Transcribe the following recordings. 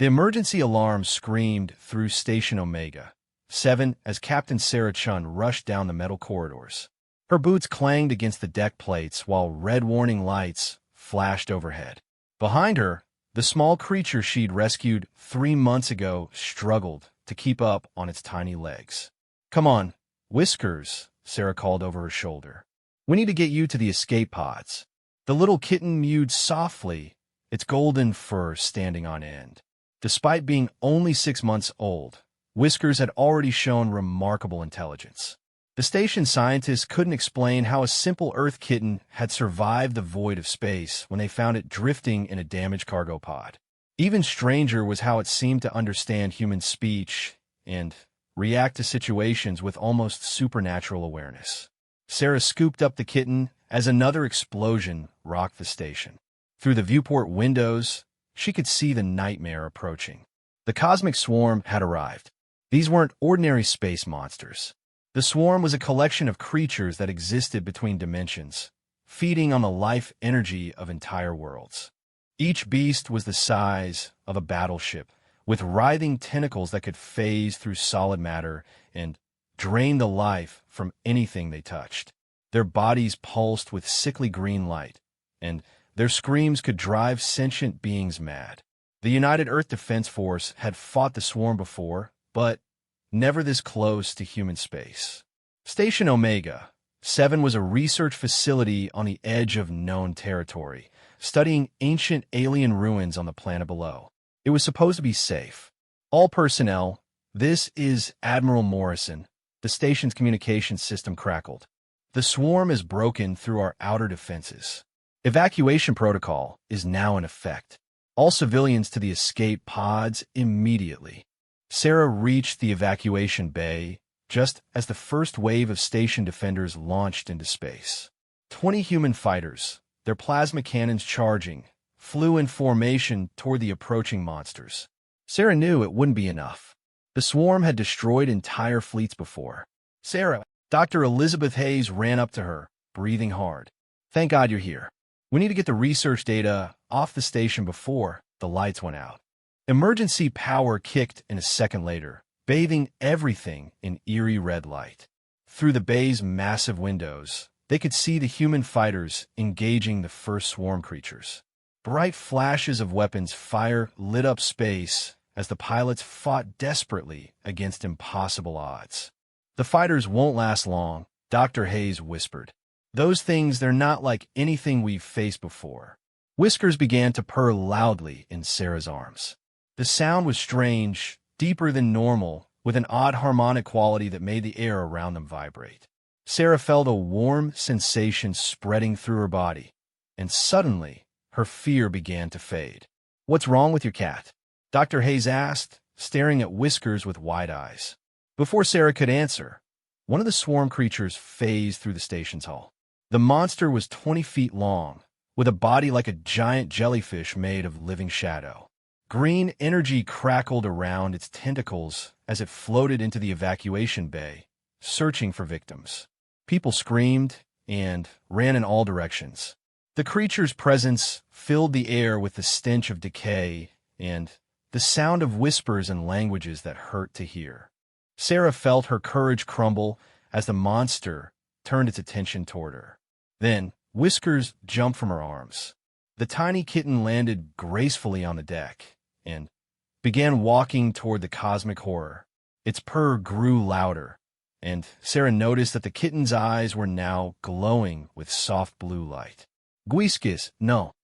The emergency alarm screamed through Station Omega 7 as Captain Sarah Chun rushed down the metal corridors. Her boots clanged against the deck plates while red warning lights flashed overhead. Behind her, the small creature she'd rescued 3 months ago struggled to keep up on its tiny legs. "Come on, Whiskers," Sarah called over her shoulder. "We need to get you to the escape pods." The little kitten mewed softly, its golden fur standing on end. Despite being only 6 months old, Whiskers had already shown remarkable intelligence. The station scientists couldn't explain how a simple Earth kitten had survived the void of space when they found it drifting in a damaged cargo pod. Even stranger was how it seemed to understand human speech and react to situations with almost supernatural awareness. Sarah scooped up the kitten as another explosion rocked the station. Through the viewport windows, she could see the nightmare approaching. The cosmic swarm had arrived. These weren't ordinary space monsters. The swarm was a collection of creatures that existed between dimensions, feeding on the life energy of entire worlds. Each beast was the size of a battleship, with writhing tentacles that could phase through solid matter and drain the life from anything they touched. Their bodies pulsed with sickly green light, and their screams could drive sentient beings mad. The United Earth Defense Force had fought the swarm before, but never this close to human space. Station Omega 7 was a research facility on the edge of known territory, studying ancient alien ruins on the planet below. It was supposed to be safe. "All personnel, this is Admiral Morrison." The station's communications system crackled. "The swarm is broken through our outer defenses. Evacuation protocol is now in effect. All civilians to the escape pods immediately." Sarah reached the evacuation bay just as the first wave of station defenders launched into space. 20 human fighters, their plasma cannons charging, flew in formation toward the approaching monsters. Sarah knew it wouldn't be enough. The swarm had destroyed entire fleets before. "Sarah," Dr. Elizabeth Hayes ran up to her, breathing hard. "Thank God you're here. We need to get the research data off the station before the lights went out." Emergency power kicked in a second later, bathing everything in eerie red light. Through the bay's massive windows, they could see the human fighters engaging the first swarm creatures. Bright flashes of weapons fire lit up space as the pilots fought desperately against impossible odds. "The fighters won't last long," Dr. Hayes whispered. "Those things, they're not like anything we've faced before." Whiskers began to purr loudly in Sarah's arms. The sound was strange, deeper than normal, with an odd harmonic quality that made the air around them vibrate. Sarah felt a warm sensation spreading through her body, and suddenly her fear began to fade. "What's wrong with your cat?" Dr. Hayes asked, staring at Whiskers with wide eyes. Before Sarah could answer, one of the swarm creatures phased through the station's hull. The monster was 20 feet long, with a body like a giant jellyfish made of living shadow. Green energy crackled around its tentacles as it floated into the evacuation bay, searching for victims. People screamed and ran in all directions. The creature's presence filled the air with the stench of decay and the sound of whispers and languages that hurt to hear. Sarah felt her courage crumble as the monster turned its attention toward her. Then Whiskers jumped from her arms. The tiny kitten landed gracefully on the deck and began walking toward the cosmic horror. Its purr grew louder, and Sarah noticed that the kitten's eyes were now glowing with soft blue light. "Guiskis, no!"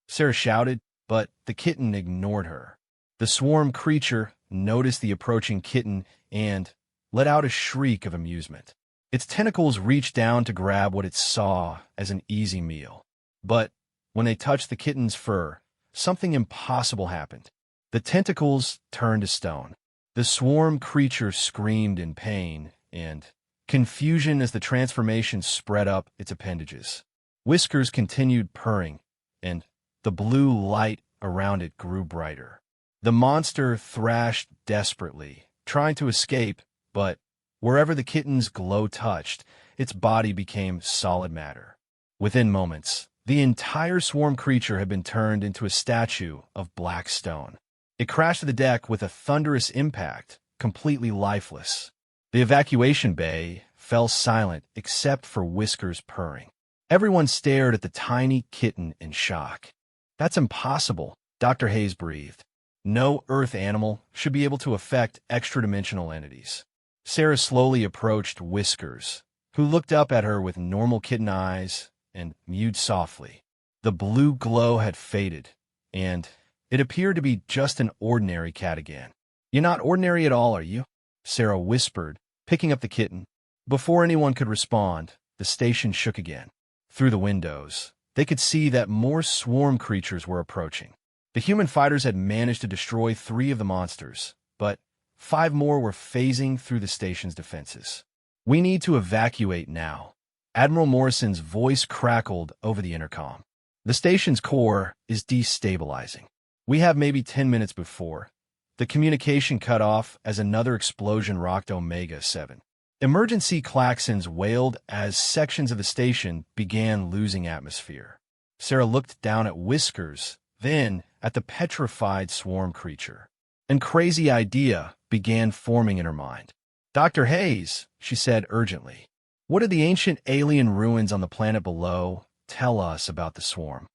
Sarah shouted, but the kitten ignored her. The swarm creature noticed the approaching kitten and let out a shriek of amusement. Its tentacles reached down to grab what it saw as an easy meal. But when they touched the kitten's fur, something impossible happened. The tentacles turned to stone. The swarm creature screamed in pain and confusion as the transformation spread up its appendages. Whiskers continued purring, and the blue light around it grew brighter. The monster thrashed desperately, trying to escape, but wherever the kitten's glow touched, its body became solid matter. Within moments, the entire swarm creature had been turned into a statue of black stone. It crashed to the deck with a thunderous impact, completely lifeless. The evacuation bay fell silent except for Whiskers purring. Everyone stared at the tiny kitten in shock. "That's impossible," Dr. Hayes breathed. "No Earth animal should be able to affect extra-dimensional entities." Sarah slowly approached Whiskers, who looked up at her with normal kitten eyes and mewed softly. The blue glow had faded, and it appeared to be just an ordinary cat again. "You're not ordinary at all, are you?" Sarah whispered, picking up the kitten. Before anyone could respond, the station shook again. Through the windows, they could see that more swarm creatures were approaching. The human fighters had managed to destroy 3 of the monsters, but 5 more were phasing through the station's defenses. "We need to evacuate now." Admiral Morrison's voice crackled over the intercom. "The station's core is destabilizing. We have maybe 10 minutes before." The communication cut off as another explosion rocked Omega 7. Emergency klaxons wailed as sections of the station began losing atmosphere. Sarah looked down at Whiskers, then at the petrified swarm creature. An crazy idea began forming in her mind. "Dr. Hayes," she said urgently, "what did the ancient alien ruins on the planet below tell us about the swarm?"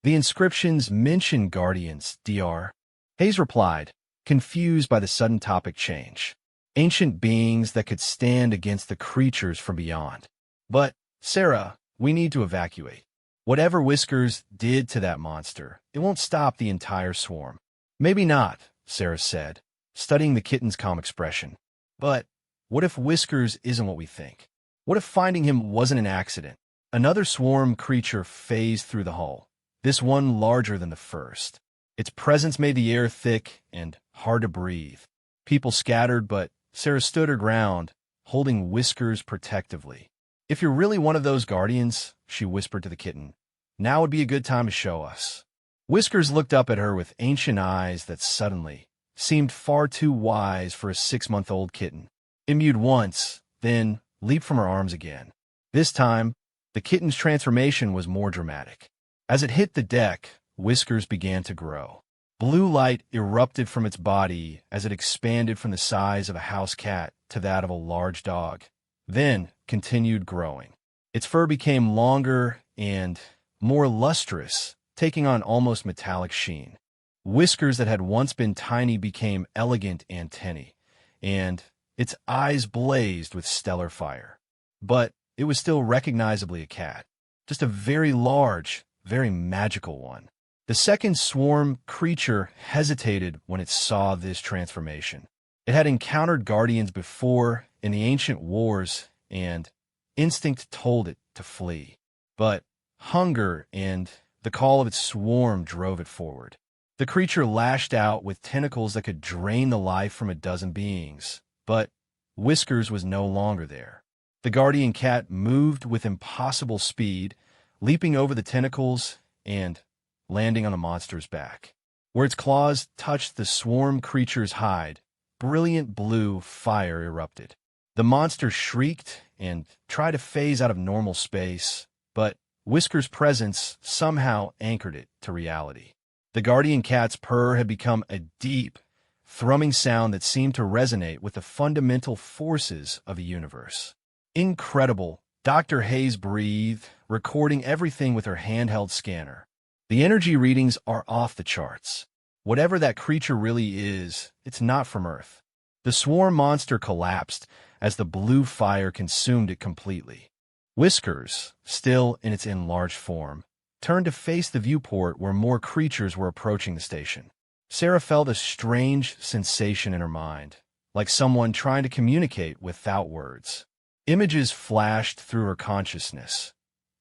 "The inscriptions mention guardians, Dr." Hayes replied, confused by the sudden topic change. "Ancient beings that could stand against the creatures from beyond." "But, Sarah, we need to evacuate. Whatever Whiskers did to that monster, it won't stop the entire swarm." "Maybe not," Sarah said, studying the kitten's calm expression. "But what if Whiskers isn't what we think? What if finding him wasn't an accident?" Another swarm creature phased through the hull, this one larger than the first. Its presence made the air thick and hard to breathe. People scattered, but Sarah stood her ground, holding Whiskers protectively. "If you're really one of those guardians," she whispered to the kitten, "now would be a good time to show us." Whiskers looked up at her with ancient eyes that suddenly seemed far too wise for a 6-month-old kitten. It mewed once, then leaped from her arms again. This time, the kitten's transformation was more dramatic. As it hit the deck, Whiskers began to grow. Blue light erupted from its body as it expanded from the size of a house cat to that of a large dog, then continued growing. Its fur became longer and more lustrous, taking on almost metallic sheen. Whiskers that had once been tiny became elegant antennae, and its eyes blazed with stellar fire. But it was still recognizably a cat, just a very large, very magical one. The second swarm creature hesitated when it saw this transformation. It had encountered guardians before in the ancient wars, and instinct told it to flee. But hunger and the call of its swarm drove it forward. The creature lashed out with tentacles that could drain the life from a dozen beings, but Whiskers was no longer there. The guardian cat moved with impossible speed, leaping over the tentacles and landing on the monster's back. Where its claws touched the swarm creature's hide, brilliant blue fire erupted. The monster shrieked and tried to phase out of normal space, but Whiskers' presence somehow anchored it to reality. The guardian cat's purr had become a deep, thrumming sound that seemed to resonate with the fundamental forces of the universe. "Incredible," Dr. Hayes breathed, recording everything with her handheld scanner. "The energy readings are off the charts. Whatever that creature really is, it's not from Earth." The swarm monster collapsed as the blue fire consumed it completely. Whiskers, still in its enlarged form, turned to face the viewport where more creatures were approaching the station. Sarah felt a strange sensation in her mind, like someone trying to communicate without words. Images flashed through her consciousness.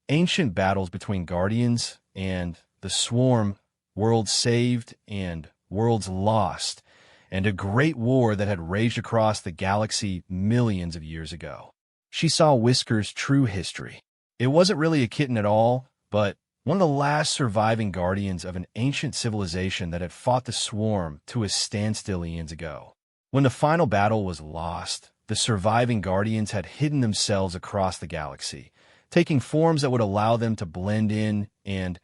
Ancient battles between guardians and the swarm, worlds saved and worlds lost, and a great war that had raged across the galaxy millions of years ago. She saw Whiskers' true history. It wasn't really a kitten at all, but one of the last surviving guardians of an ancient civilization that had fought the swarm to a standstill eons ago. When the final battle was lost, the surviving guardians had hidden themselves across the galaxy, taking forms that would allow them to blend in and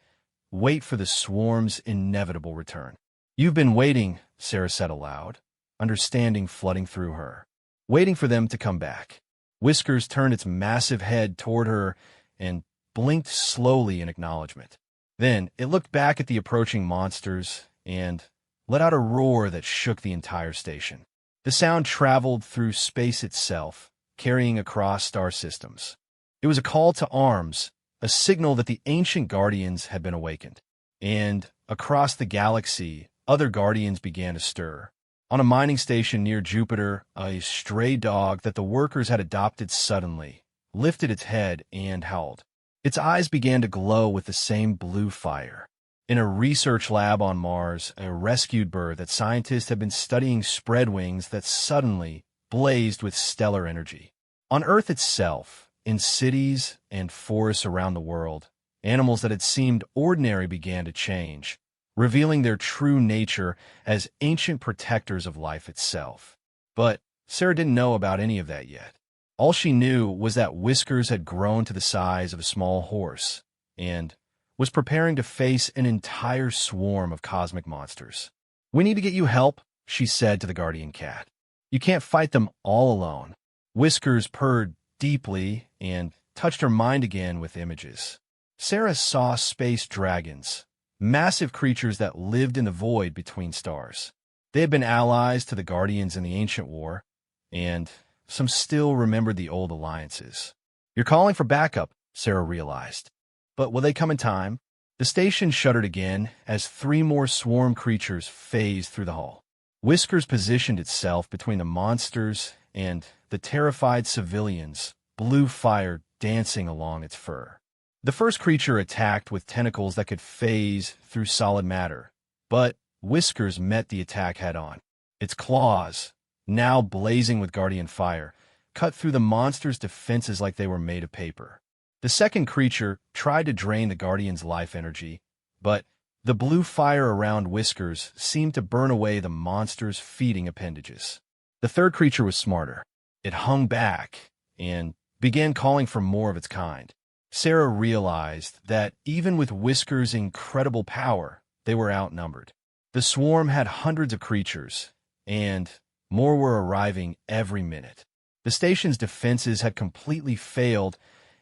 wait for the swarm's inevitable return. "You've been waiting," Sarah said aloud, understanding flooding through her, waiting for them to come back. Whiskers turned its massive head toward her and blinked slowly in acknowledgement. Then it looked back at the approaching monsters and let out a roar that shook the entire station. The sound traveled through space itself, carrying across star systems. It was a call to arms, a signal that the ancient guardians had been awakened. And across the galaxy, other guardians began to stir. On a mining station near Jupiter, a stray dog that the workers had adopted suddenly lifted its head and howled. Its eyes began to glow with the same blue fire. In a research lab on Mars, a rescued bird that scientists had been studying spread wings that suddenly blazed with stellar energy. On Earth itself, in cities and forests around the world, animals that had seemed ordinary began to change, revealing their true nature as ancient protectors of life itself. But Sarah didn't know about any of that yet. All she knew was that Whiskers had grown to the size of a small horse and was preparing to face an entire swarm of cosmic monsters. "We need to get you help," she said to the guardian cat. "You can't fight them all alone." Whiskers purred deeply and touched her mind again with images. Sarah saw space dragons, massive creatures that lived in the void between stars. They had been allies to the Guardians in the ancient war, and some still remembered the old alliances. "You're calling for backup," Sarah realized. "But will they come in time?" The station shuddered again as 3 more swarm creatures phased through the hall. Whiskers positioned itself between the monsters and the terrified civilians, blue fire dancing along its fur. The first creature attacked with tentacles that could phase through solid matter, but Whiskers met the attack head-on. Its claws, now blazing with guardian fire, cut through the monster's defenses like they were made of paper. The second creature tried to drain the guardian's life energy, but the blue fire around Whiskers seemed to burn away the monster's feeding appendages. The third creature was smarter. It hung back and began calling for more of its kind. Sarah realized that even with Whiskers' incredible power, they were outnumbered. The swarm had hundreds of creatures, and more were arriving every minute. The station's defenses had completely failed,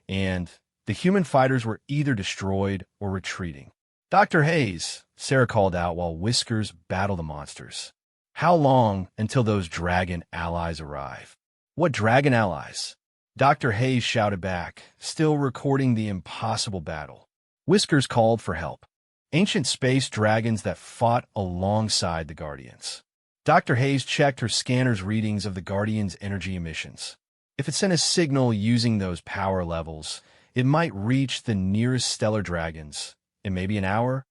and the human fighters were either destroyed or retreating. "Dr. Hayes," Sarah called out while Whiskers battled the monsters. "How long until those dragon allies arrive?" "What dragon allies?" Dr. Hayes shouted back, still recording the impossible battle. Whiskers called for help. Ancient space dragons that fought alongside the Guardians. Dr. Hayes checked her scanner's readings of the Guardian's energy emissions. If it sent a signal using those power levels, it might reach the nearest stellar dragons in maybe an hour.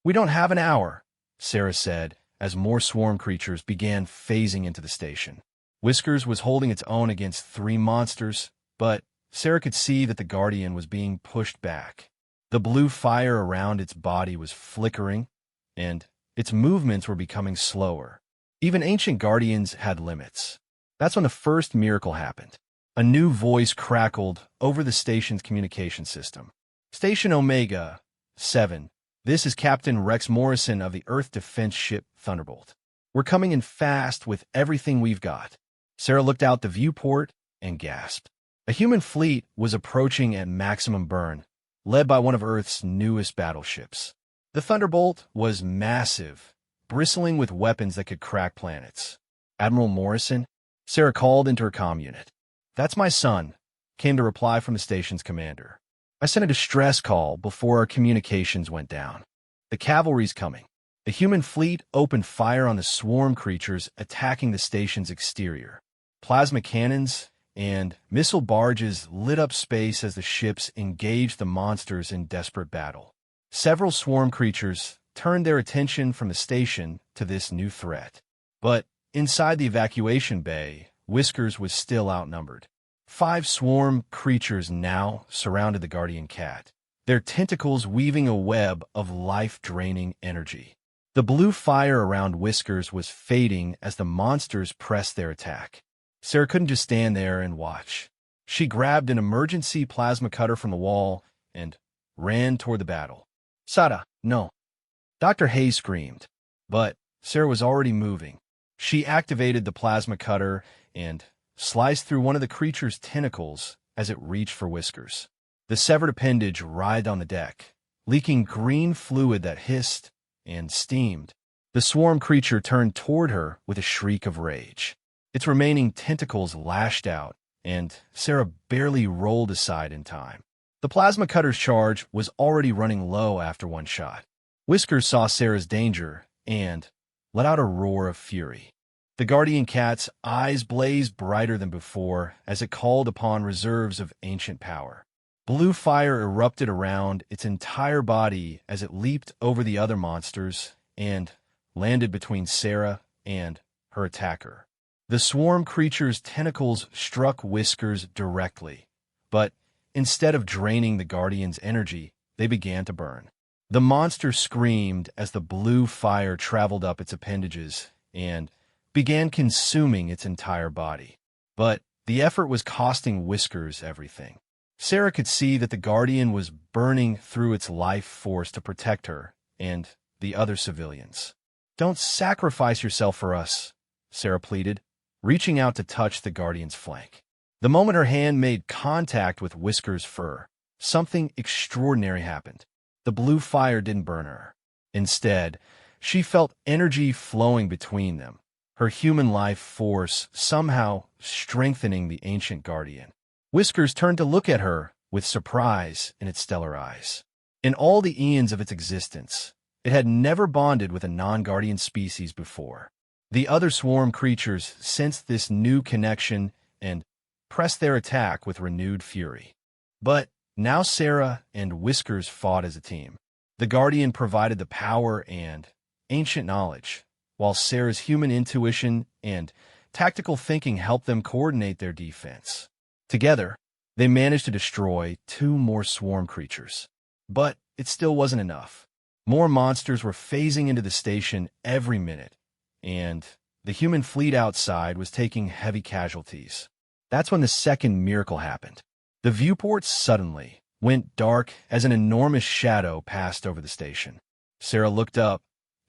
"We don't have an hour," Sarah said, as more swarm creatures began phasing into the station. Whiskers was holding its own against 3 monsters, but Sarah could see that the Guardian was being pushed back. The blue fire around its body was flickering, and its movements were becoming slower. Even ancient Guardians had limits. That's when the first miracle happened. A new voice crackled over the station's communication system. "Station Omega 7. This is Captain Rex Morrison of the Earth Defense Ship Thunderbolt. We're coming in fast with everything we've got." Sarah looked out the viewport and gasped. A human fleet was approaching at maximum burn, led by one of Earth's newest battleships. The Thunderbolt was massive, bristling with weapons that could crack planets. "Admiral Morrison?" Sarah called into her comm unit. "That's my son," came the reply from the station's commander. "I sent a distress call before our communications went down. The cavalry's coming." The human fleet opened fire on the swarm creatures attacking the station's exterior. Plasma cannons and missile barges lit up space as the ships engaged the monsters in desperate battle. Several swarm creatures turned their attention from the station to this new threat. But inside the evacuation bay, Whiskers was still outnumbered. 5 swarm creatures now surrounded the guardian cat, their tentacles weaving a web of life-draining energy. The blue fire around Whiskers was fading as the monsters pressed their attack. Sarah couldn't just stand there and watch. She grabbed an emergency plasma cutter from the wall and ran toward the battle. "Sada, no!" Dr. Hayes screamed, but Sarah was already moving. She activated the plasma cutter and sliced through one of the creature's tentacles as it reached for Whiskers. The severed appendage writhed on the deck, leaking green fluid that hissed and steamed. The swarm creature turned toward her with a shriek of rage. Its remaining tentacles lashed out, and Sarah barely rolled aside in time. The plasma cutter's charge was already running low after one shot. Whiskers saw Sarah's danger and let out a roar of fury. The guardian cat's eyes blazed brighter than before as it called upon reserves of ancient power. Blue fire erupted around its entire body as it leaped over the other monsters and landed between Sarah and her attacker. The swarm creature's tentacles struck Whiskers directly, but instead of draining the guardian's energy, they began to burn. The monster screamed as the blue fire traveled up its appendages and began consuming its entire body. But the effort was costing Whiskers everything. Sarah could see that the guardian was burning through its life force to protect her and the other civilians. "Don't sacrifice yourself for us," Sarah pleaded, reaching out to touch the guardian's flank. The moment her hand made contact with Whiskers' fur, something extraordinary happened. The blue fire didn't burn her. Instead, she felt energy flowing between them, her human life force somehow strengthening the ancient guardian. Whiskers turned to look at her with surprise in its stellar eyes. In all the eons of its existence, it had never bonded with a non-guardian species before. The other swarm creatures sensed this new connection and pressed their attack with renewed fury. But now Sarah and Whiskers fought as a team. The guardian provided the power and ancient knowledge, while Sarah's human intuition and tactical thinking helped them coordinate their defense. Together, they managed to destroy 2 more swarm creatures. But it still wasn't enough. More monsters were phasing into the station every minute, and the human fleet outside was taking heavy casualties. That's when the second miracle happened. The viewport suddenly went dark as an enormous shadow passed over the station. Sarah looked up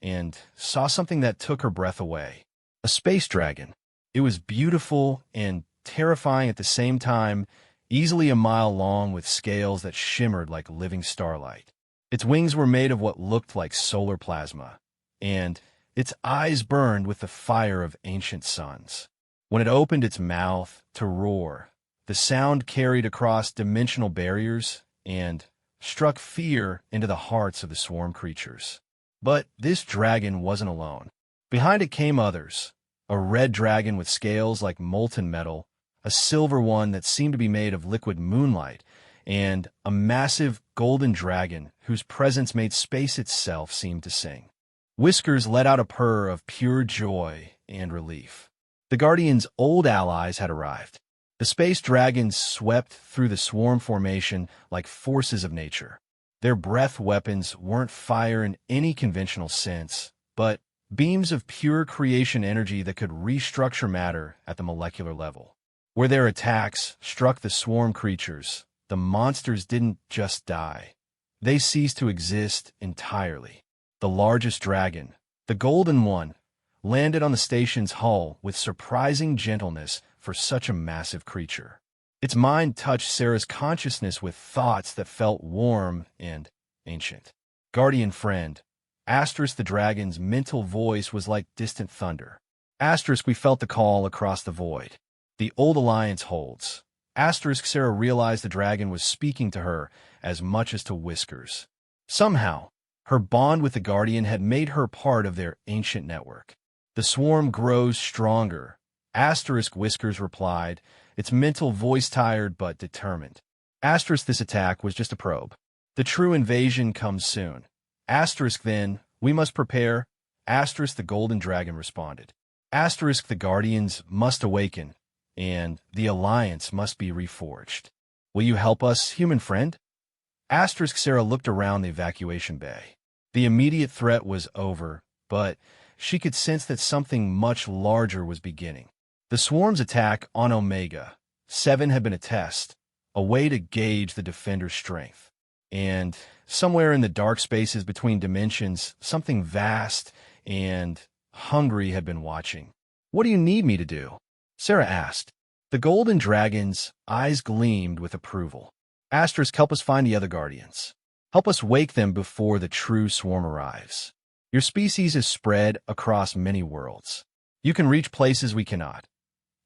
and saw something that took her breath away. A space dragon. It was beautiful and terrifying at the same time, easily a mile long with scales that shimmered like living starlight. Its wings were made of what looked like solar plasma, and its eyes burned with the fire of ancient suns. When it opened its mouth to roar, the sound carried across dimensional barriers and struck fear into the hearts of the swarm creatures. But this dragon wasn't alone. Behind it came others, a red dragon with scales like molten metal, a silver one that seemed to be made of liquid moonlight, and a massive golden dragon whose presence made space itself seem to sing. Whiskers let out a purr of pure joy and relief. The Guardian's old allies had arrived. The space dragons swept through the swarm formation like forces of nature. Their breath weapons weren't fire in any conventional sense, but beams of pure creation energy that could restructure matter at the molecular level. Where their attacks struck the swarm creatures, the monsters didn't just die. They ceased to exist entirely. The largest dragon, the golden one, landed on the station's hull with surprising gentleness for such a massive creature. Its mind touched Sarah's consciousness with thoughts that felt warm and ancient. Guardian friend, Asterisk the dragon's mental voice was like distant thunder. Asterisk, we felt the call across the void. The old alliance holds. Asterisk, Sarah realized the dragon was speaking to her as much as to Whiskers. Somehow, her bond with the Guardian had made her part of their ancient network. The swarm grows stronger. Asterisk, Whiskers replied, its mental voice tired but determined. Asterisk, this attack was just a probe. The true invasion comes soon. Asterisk, then, we must prepare. Asterisk, the golden dragon responded. Asterisk, the Guardians must awaken, and the alliance must be reforged. Will you help us, human friend? Asterisk, Sarah looked around the evacuation bay. The immediate threat was over, but she could sense that something much larger was beginning. The swarm's attack on Omega 7 had been a test, a way to gauge the defender's strength. And somewhere in the dark spaces between dimensions, something vast and hungry, had been watching. "What do you need me to do?" Sarah asked. The golden dragon's eyes gleamed with approval. Asterisk, help us find the other guardians. Help us wake them before the true swarm arrives. Your species is spread across many worlds. You can reach places we cannot.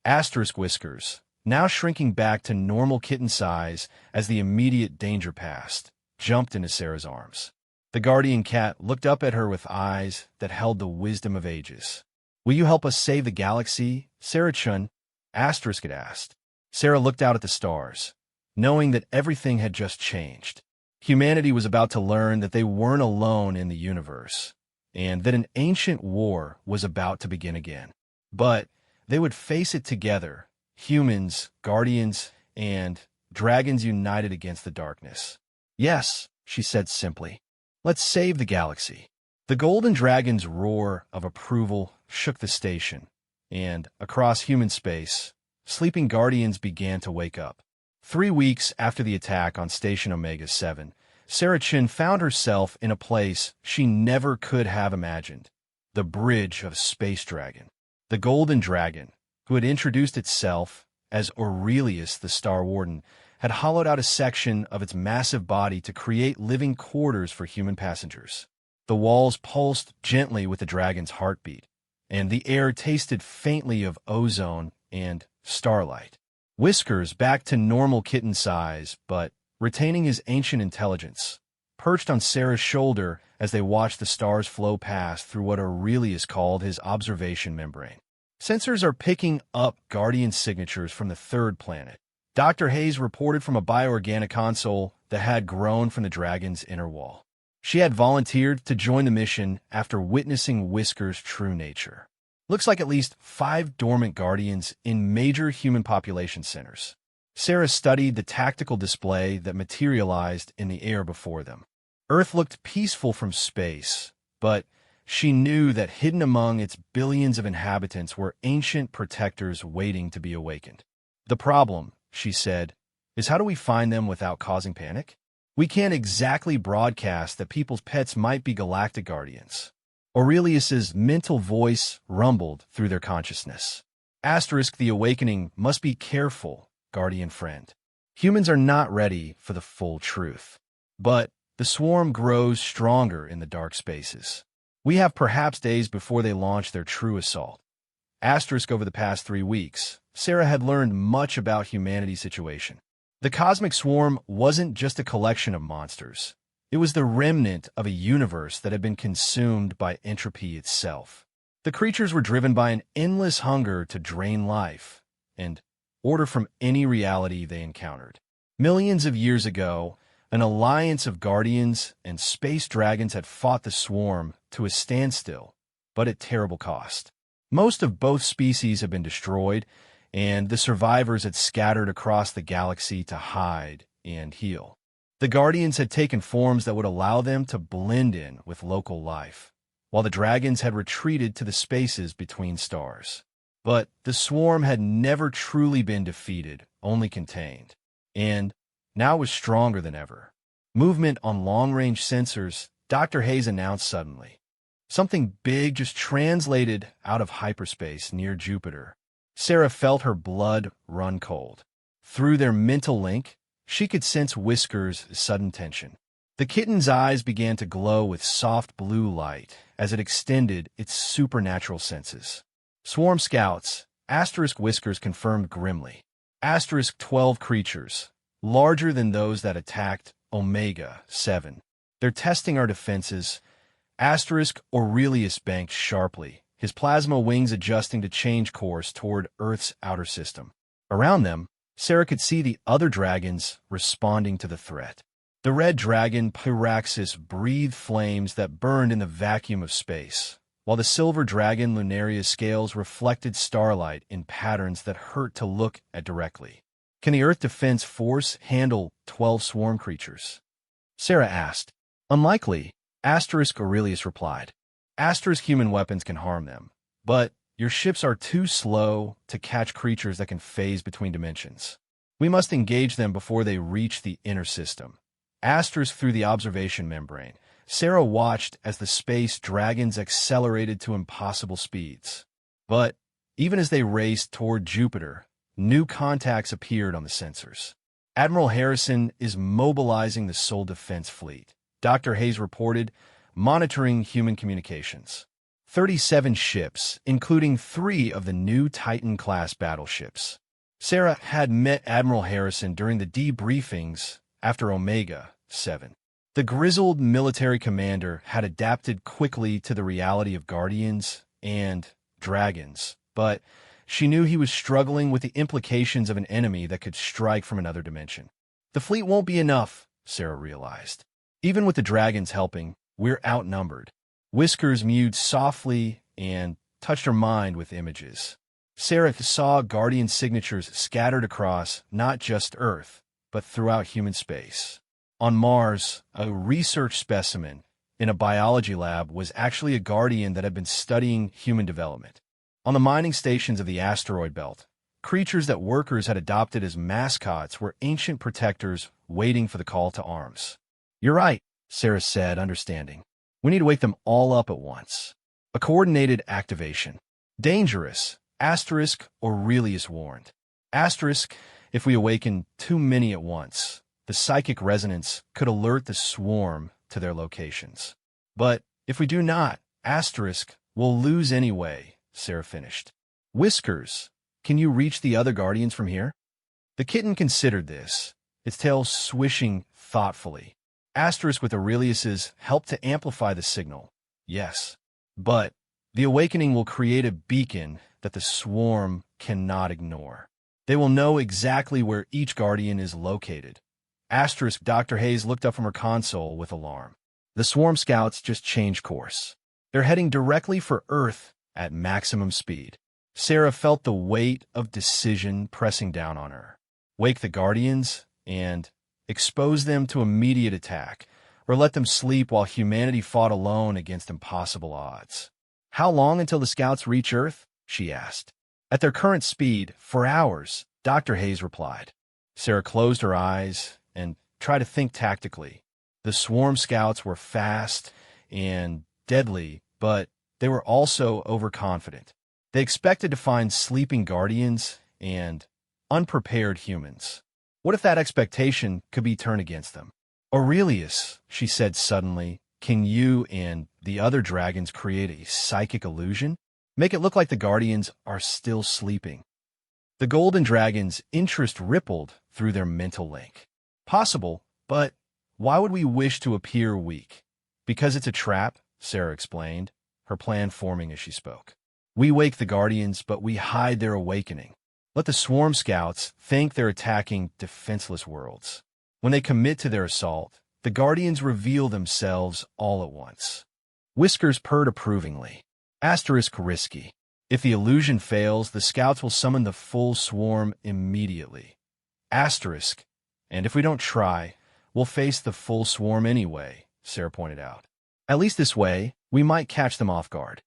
Asterisk Whiskers, now shrinking back to normal kitten size as the immediate danger passed, jumped into Sarah's arms. The guardian cat looked up at her with eyes that held the wisdom of ages. "Will you help us save the galaxy, Sarah-chun?" Asterisk had asked. Sarah looked out at the stars, knowing that everything had just changed. Humanity was about to learn that they weren't alone in the universe, and that an ancient war was about to begin again. But they would face it together, humans, guardians, and dragons united against the darkness. "Yes," she said simply. "Let's save the galaxy." The golden dragon's roar of approval shook the station, and across human space, sleeping guardians began to wake up. 3 weeks after the attack on Station Omega-7, Sarah-Chin found herself in a place she never could have imagined: the bridge of Space Dragon. The golden dragon, who had introduced itself as Aurelius the Star Warden, had hollowed out a section of its massive body to create living quarters for human passengers. The walls pulsed gently with the dragon's heartbeat, and the air tasted faintly of ozone and starlight. Whiskers, back to normal kitten size, but retaining his ancient intelligence, perched on Sarah's shoulder as they watched the stars flow past through what Aurelius called his observation membrane. "Sensors are picking up Guardian signatures from the third planet," Dr. Hayes reported from a bioorganic console that had grown from the dragon's inner wall. She had volunteered to join the mission after witnessing Whisker's true nature. "Looks like at least 5 dormant guardians in major human population centers." Sarah studied the tactical display that materialized in the air before them. Earth looked peaceful from space, but she knew that hidden among its billions of inhabitants were ancient protectors waiting to be awakened. "The problem," she said, "is how do we find them without causing panic? We can't exactly broadcast that people's pets might be galactic guardians." Aurelius's mental voice rumbled through their consciousness. Asterisk, the awakening must be careful, guardian friend. Humans are not ready for the full truth. But the swarm grows stronger in the dark spaces. We have perhaps days before they launch their true assault. Asterisk, over the past 3 weeks, Sarah had learned much about humanity's situation. The cosmic swarm wasn't just a collection of monsters. It was the remnant of a universe that had been consumed by entropy itself. The creatures were driven by an endless hunger to drain life and order from any reality they encountered. Millions of years ago, an alliance of guardians and space dragons had fought the swarm to a standstill, but at terrible cost. Most of both species had been destroyed, and the survivors had scattered across the galaxy to hide and heal. The guardians had taken forms that would allow them to blend in with local life, while the dragons had retreated to the spaces between stars. But the swarm had never truly been defeated, only contained, and now was stronger than ever. Movement on long-range sensors, Dr. Hayes announced suddenly. Something big just translated out of hyperspace near Jupiter. Sarah felt her blood run cold. Through their mental link, she could sense Whisker's sudden tension. The kitten's eyes began to glow with soft blue light as it extended its supernatural senses. "Swarm scouts," Asterisk Whiskers confirmed grimly. Asterisk 12 creatures, larger than those that attacked Omega-7. "They're testing our defenses." Asterisk Aurelius banked sharply, his plasma wings adjusting to change course toward Earth's outer system. Around them, Sarah could see the other dragons responding to the threat. The red dragon Pyraxis breathed flames that burned in the vacuum of space, while the silver dragon Lunaria's scales reflected starlight in patterns that hurt to look at directly. "Can the Earth Defense Force handle 12 swarm creatures?" Sarah asked. "Unlikely," Asterisk Aurelius replied. Asterisk human weapons can harm them, but your ships are too slow to catch creatures that can phase between dimensions. We must engage them before they reach the inner system. Asterisk through the observation membrane, Sarah watched as the space dragons accelerated to impossible speeds. But even as they raced toward Jupiter, new contacts appeared on the sensors. Admiral Harrison is mobilizing the Sol Defense Fleet, Dr. Hayes reported, monitoring human communications. 37 ships, including 3 of the new Titan-class battleships. Sarah had met Admiral Harrison during the debriefings after Omega 7. The grizzled military commander had adapted quickly to the reality of Guardians and Dragons, but she knew he was struggling with the implications of an enemy that could strike from another dimension. The fleet won't be enough, Sarah realized. Even with the dragons helping, we're outnumbered. Whiskers mewed softly and touched her mind with images. Sarah saw Guardian signatures scattered across not just Earth, but throughout human space. On Mars, a research specimen in a biology lab was actually a Guardian that had been studying human development. On the mining stations of the asteroid belt, creatures that workers had adopted as mascots were ancient protectors waiting for the call to arms. "You're right," Sarah said, understanding. "We need to wake them all up at once." A coordinated activation. Dangerous, Aurelius warned. If we awaken too many at once, the psychic resonance could alert the swarm to their locations. But if we do not, we'll lose anyway, Sarah finished. "Whiskers, can you reach the other Guardians from here?" The kitten considered this, its tail swishing thoughtfully. With Aurelius's help to amplify the signal. "Yes. But the awakening will create a beacon that the swarm cannot ignore. They will know exactly where each Guardian is located." Dr. Hayes looked up from her console with alarm. The swarm scouts just changed course. They're heading directly for Earth at maximum speed. Sarah felt the weight of decision pressing down on her. Wake the Guardians and expose them to immediate attack, or let them sleep while humanity fought alone against impossible odds. "How long until the scouts reach Earth?" she asked. "At their current speed, for hours," Dr. Hayes replied. Sarah closed her eyes and tried to think tactically. The swarm scouts were fast and deadly, but they were also overconfident. They expected to find sleeping Guardians and unprepared humans. What if that expectation could be turned against them? "Aurelius," she said suddenly, "can you and the other dragons create a psychic illusion? Make it look like the Guardians are still sleeping." The golden dragon's interest rippled through their mental link. "Possible, but why would we wish to appear weak?" "Because it's a trap," Sarah explained, her plan forming as she spoke. "We wake the Guardians, but we hide their awakening. Let the swarm scouts think they're attacking defenseless worlds. When they commit to their assault, the Guardians reveal themselves all at once." Whiskers purred approvingly. Risky. If the illusion fails, the scouts will summon the full swarm immediately. And if we don't try, we'll face the full swarm anyway, Sarah pointed out. At least this way, we might catch them off guard.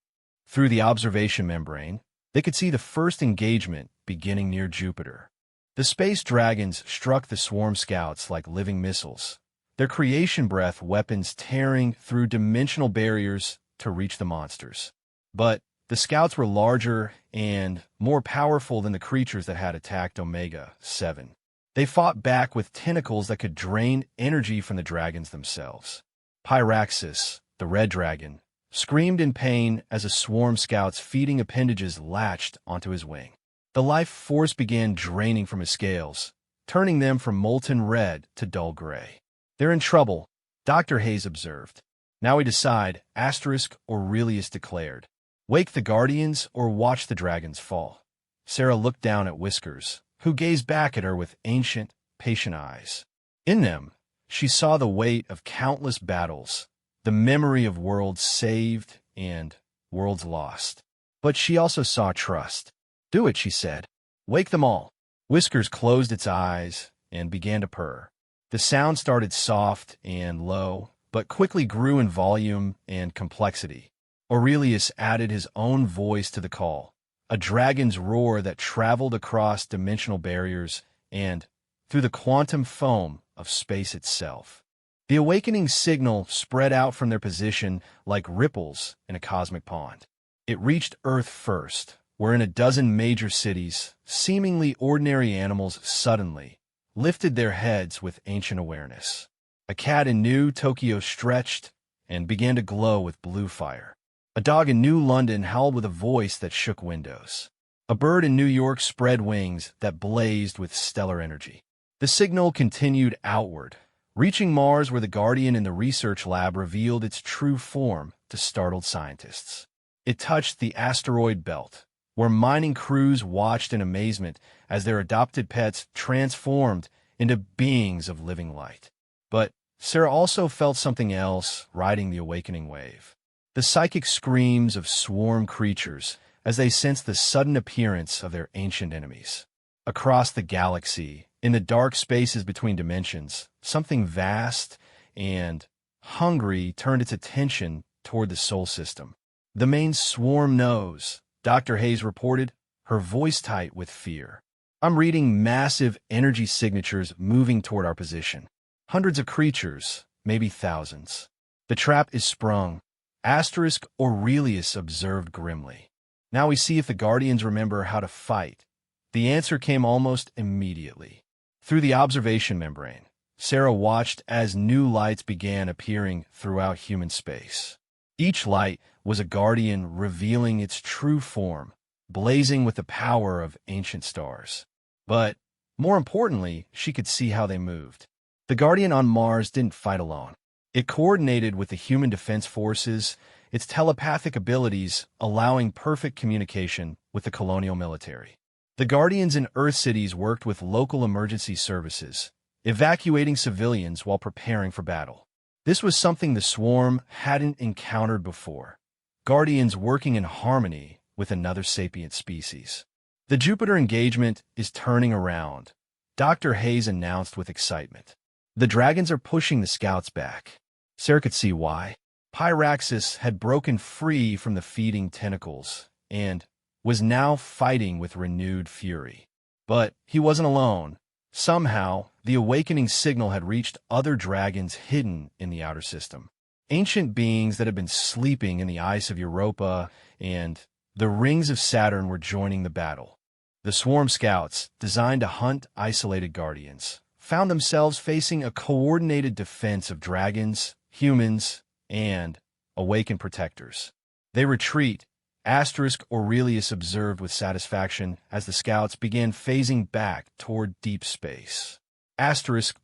Through the observation membrane, they could see the first engagement beginning near Jupiter. The space dragons struck the swarm scouts like living missiles, their creation breath weapons tearing through dimensional barriers to reach the monsters. But the scouts were larger and more powerful than the creatures that had attacked Omega 7. They fought back with tentacles that could drain energy from the dragons themselves. Pyraxis, the red dragon, screamed in pain as a swarm scout's feeding appendages latched onto his wing. The life force began draining from his scales, turning them from molten red to dull gray. "They're in trouble," Dr. Hayes observed. "Now we decide, Aurelius declared. Wake the Guardians or watch the dragons fall." Sarah looked down at Whiskers, who gazed back at her with ancient, patient eyes. In them, she saw the weight of countless battles, the memory of worlds saved and worlds lost. But she also saw trust. "Do it," she said. "Wake them all." Whiskers closed its eyes and began to purr. The sound started soft and low, but quickly grew in volume and complexity. Aurelius added his own voice to the call, a dragon's roar that traveled across dimensional barriers and through the quantum foam of space itself. The awakening signal spread out from their position like ripples in a cosmic pond. It reached Earth first, where in a dozen major cities, seemingly ordinary animals suddenly lifted their heads with ancient awareness. A cat in New Tokyo stretched and began to glow with blue fire. A dog in New London howled with a voice that shook windows. A bird in New York spread wings that blazed with stellar energy. The signal continued outward, reaching Mars where the Guardian in the research lab revealed its true form to startled scientists. It touched the asteroid belt, where mining crews watched in amazement as their adopted pets transformed into beings of living light. But Sarah also felt something else riding the awakening wave. The psychic screams of swarm creatures as they sensed the sudden appearance of their ancient enemies. Across the galaxy, in the dark spaces between dimensions, something vast and hungry turned its attention toward the Sol system. The main swarm knows, Dr. Hayes reported, her voice tight with fear. I'm reading massive energy signatures moving toward our position. Hundreds of creatures, maybe thousands. The trap is sprung. Aurelius observed grimly. Now we see if the Guardians remember how to fight. The answer came almost immediately. Through the observation membrane, Sarah watched as new lights began appearing throughout human space. Each light was a Guardian revealing its true form, blazing with the power of ancient stars. But, more importantly, she could see how they moved. The Guardian on Mars didn't fight alone. It coordinated with the human defense forces, its telepathic abilities allowing perfect communication with the colonial military. The Guardians in Earth cities worked with local emergency services, evacuating civilians while preparing for battle. This was something the Swarm hadn't encountered before. Guardians working in harmony with another sapient species. The Jupiter engagement is turning around, Dr. Hayes announced with excitement. The dragons are pushing the scouts back. Sarah could see why. Pyraxis had broken free from the feeding tentacles and was now fighting with renewed fury. But he wasn't alone. Somehow, the awakening signal had reached other dragons hidden in the outer system. Ancient beings that had been sleeping in the ice of Europa and the rings of Saturn were joining the battle. The swarm scouts, designed to hunt isolated guardians, found themselves facing a coordinated defense of dragons, humans, and awakened protectors. They retreat, Aurelius observed with satisfaction as the scouts began phasing back toward deep space.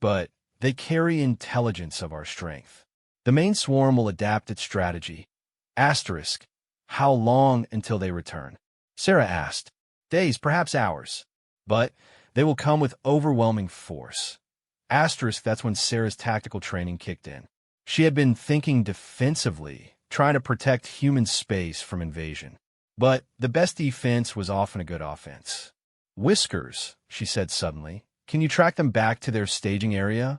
But they carry intelligence of our strength. The main swarm will adapt its strategy. How long until they return? Sarah asked. Days, perhaps hours. But they will come with overwhelming force. That's when Sarah's tactical training kicked in. She had been thinking defensively, trying to protect human space from invasion. But the best defense was often a good offense. Whiskers, she said suddenly. Can you track them back to their staging area?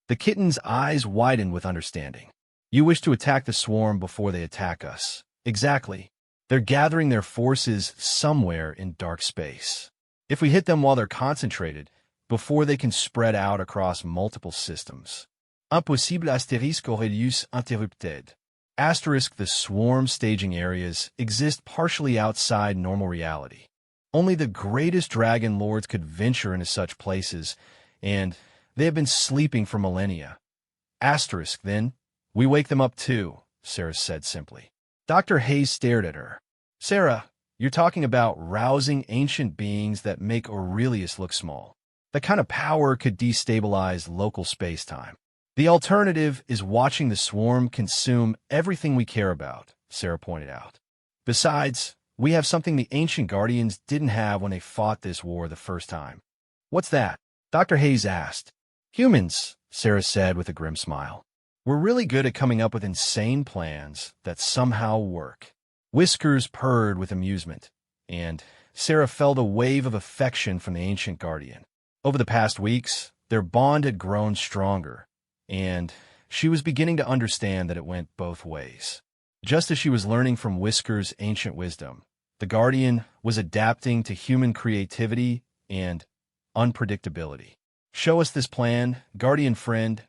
The kitten's eyes widened with understanding. You wish to attack the swarm before they attack us. Exactly. They're gathering their forces somewhere in dark space. If we hit them while they're concentrated, before they can spread out across multiple systems. Impossible Aurelius interrupted. The swarm staging areas exist partially outside normal reality. Only the greatest dragon lords could venture into such places, and they have been sleeping for millennia. Then, we wake them up too, Sarah said simply. Dr. Hayes stared at her. Sarah, you're talking about rousing ancient beings that make Aurelius look small. That kind of power could destabilize local space-time. The alternative is watching the swarm consume everything we care about, Sarah pointed out. Besides, we have something the ancient guardians didn't have when they fought this war the first time. What's that? Dr. Hayes asked. Humans, Sarah said with a grim smile. We're really good at coming up with insane plans that somehow work. Whiskers purred with amusement, and Sarah felt a wave of affection from the ancient guardian. Over the past weeks, their bond had grown stronger, and she was beginning to understand that it went both ways. Just as she was learning from Whisker's ancient wisdom, the Guardian was adapting to human creativity and unpredictability. Show us this plan, Guardian friend,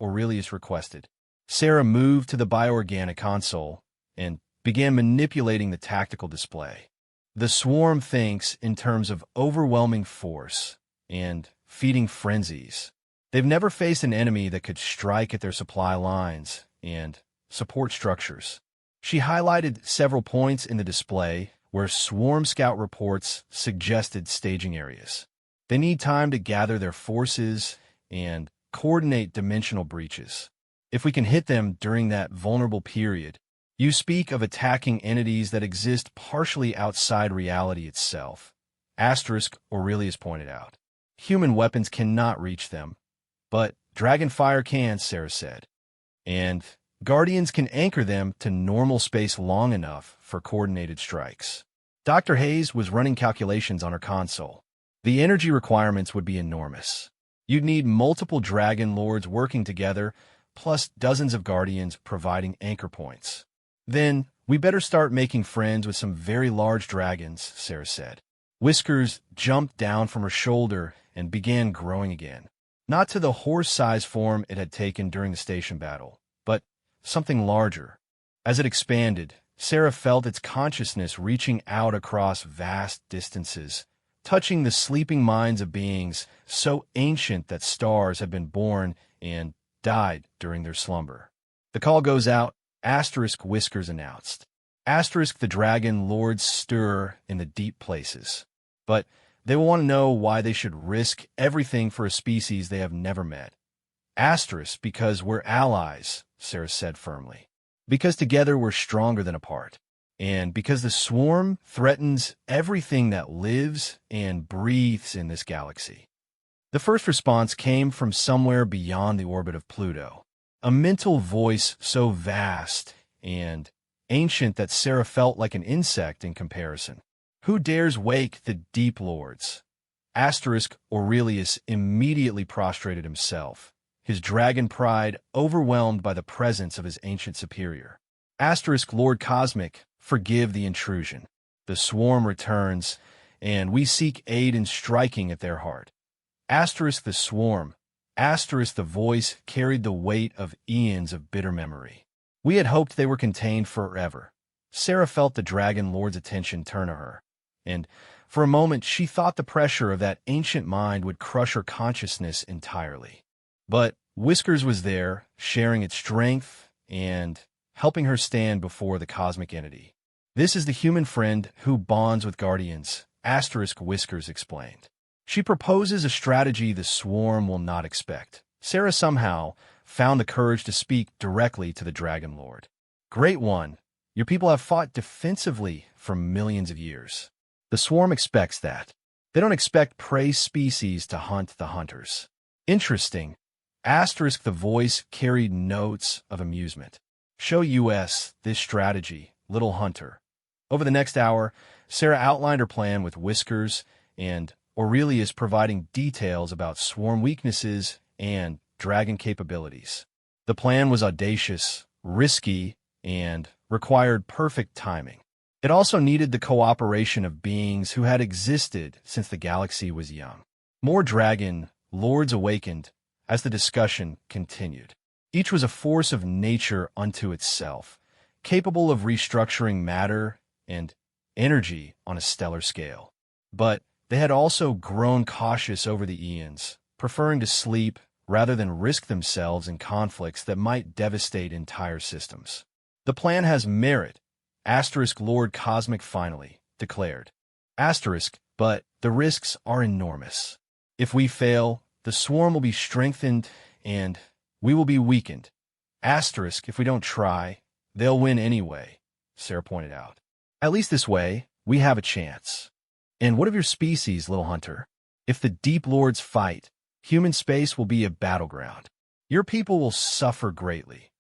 Aurelius requested. Sarah moved to the bioorganic console and began manipulating the tactical display. The swarm thinks in terms of overwhelming force and feeding frenzies. They've never faced an enemy that could strike at their supply lines and support structures. She highlighted several points in the display where Swarm Scout reports suggested staging areas. They need time to gather their forces and coordinate dimensional breaches. If we can hit them during that vulnerable period, you speak of attacking entities that exist partially outside reality itself. Aurelius pointed out. Human weapons cannot reach them, but Dragonfire can, Sarah said. And Guardians can anchor them to normal space long enough for coordinated strikes. Dr. Hayes was running calculations on her console. The energy requirements would be enormous. You'd need multiple Dragon Lords working together, plus dozens of Guardians providing anchor points. Then, we better start making friends with some very large dragons, Sarah said. Whiskers jumped down from her shoulder and began growing again. Not to the horse-sized form it had taken during the station battle, but something larger. As it expanded, Sarah felt its consciousness reaching out across vast distances, touching the sleeping minds of beings so ancient that stars had been born and died during their slumber. The call goes out, Whiskers announced. The Dragon Lords stir in the deep places. But they will want to know why they should risk everything for a species they have never met. Because we're allies, Sarah said firmly. Because together we're stronger than apart. And because the swarm threatens everything that lives and breathes in this galaxy. The first response came from somewhere beyond the orbit of Pluto. A mental voice so vast and ancient that Sarah felt like an insect in comparison. Who dares wake the Deep Lords? Aurelius immediately prostrated himself, his dragon pride overwhelmed by the presence of his ancient superior. Lord Cosmic, forgive the intrusion. The swarm returns, and we seek aid in striking at their heart. The swarm. The voice carried the weight of eons of bitter memory. We had hoped they were contained forever. Sarah felt the Dragon Lord's attention turn to her, and for a moment she thought the pressure of that ancient mind would crush her consciousness entirely. But Whiskers was there, sharing its strength and helping her stand before the cosmic entity. This is the human friend who bonds with guardians, Whiskers explained. She proposes a strategy the swarm will not expect. Sarah somehow found the courage to speak directly to the Dragon Lord. Great one, your people have fought defensively for millions of years. The swarm expects that. They don't expect prey species to hunt the hunters. Interesting. The voice carried notes of amusement. Show us this strategy, little hunter. Over the next hour, Sarah outlined her plan with Whiskers and Aurelius providing details about swarm weaknesses and dragon capabilities. The plan was audacious, risky, and required perfect timing. It also needed the cooperation of beings who had existed since the galaxy was young. More Dragon Lords awakened as the discussion continued. Each was a force of nature unto itself, capable of restructuring matter and energy on a stellar scale. But they had also grown cautious over the eons, preferring to sleep rather than risk themselves in conflicts that might devastate entire systems. The plan has merit, Lord Cosmic finally declared. But the risks are enormous. If we fail, the swarm will be strengthened and we will be weakened. If we don't try, they'll win anyway, Sarah pointed out. At least this way, we have a chance. And what of your species, little hunter? If the Deep Lords fight, human space will be a battleground. Your people will suffer greatly.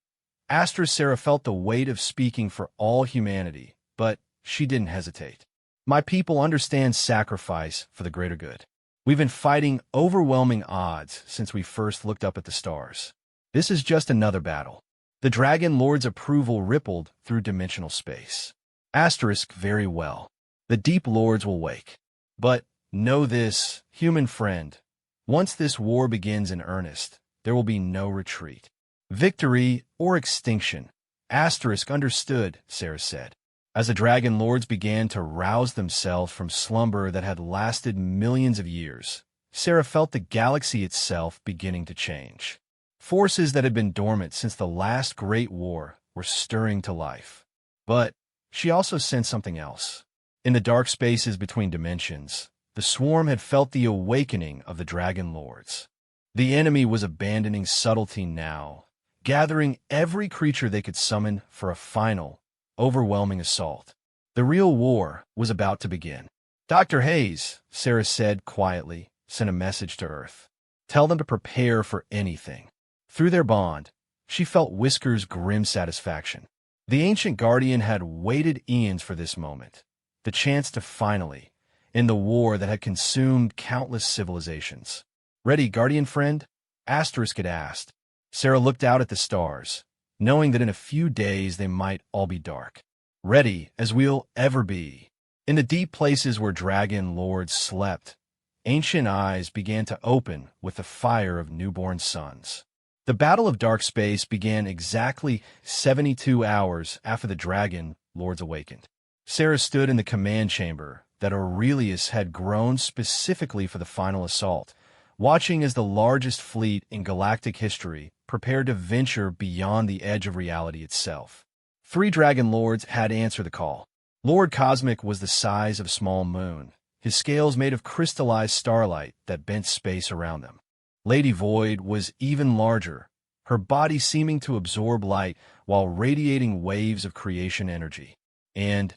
Sarah felt the weight of speaking for all humanity, but she didn't hesitate. My people understand sacrifice for the greater good. We've been fighting overwhelming odds since we first looked up at the stars. This is just another battle. The Dragon Lord's approval rippled through dimensional space. Very well. The Deep Lords will wake. But know this, human friend. Once this war begins in earnest, there will be no retreat. Victory or extinction. Asterisk understood, Sarah said. As the Dragon Lords began to rouse themselves from slumber that had lasted millions of years, Sarah felt the galaxy itself beginning to change. Forces that had been dormant since the last Great War were stirring to life. But she also sensed something else. In the dark spaces between dimensions, the swarm had felt the awakening of the Dragon Lords. The enemy was abandoning subtlety now, gathering every creature they could summon for a final, overwhelming assault. The real war was about to begin. Dr. Hayes, Sarah said quietly, sent a message to Earth. Tell them to prepare for anything. Through their bond, she felt Whisker's grim satisfaction. The ancient guardian had waited eons for this moment, the chance to finally, in the war that had consumed countless civilizations. Ready, guardian friend? Asterisk had asked. Sarah looked out at the stars, knowing that in a few days they might all be dark. Ready as we'll ever be. In the deep places where Dragon Lords slept, ancient eyes began to open with the fire of newborn suns. The Battle of Dark Space began exactly 72 hours after the Dragon Lords awakened. Sarah stood in the command chamber that Aurelius had grown specifically for the final assault, watching as the largest fleet in galactic history prepared to venture beyond the edge of reality itself. 3 Dragon Lords had answered the call. Lord Cosmic was the size of a small moon, his scales made of crystallized starlight that bent space around them. Lady Void was even larger, her body seeming to absorb light while radiating waves of creation energy. And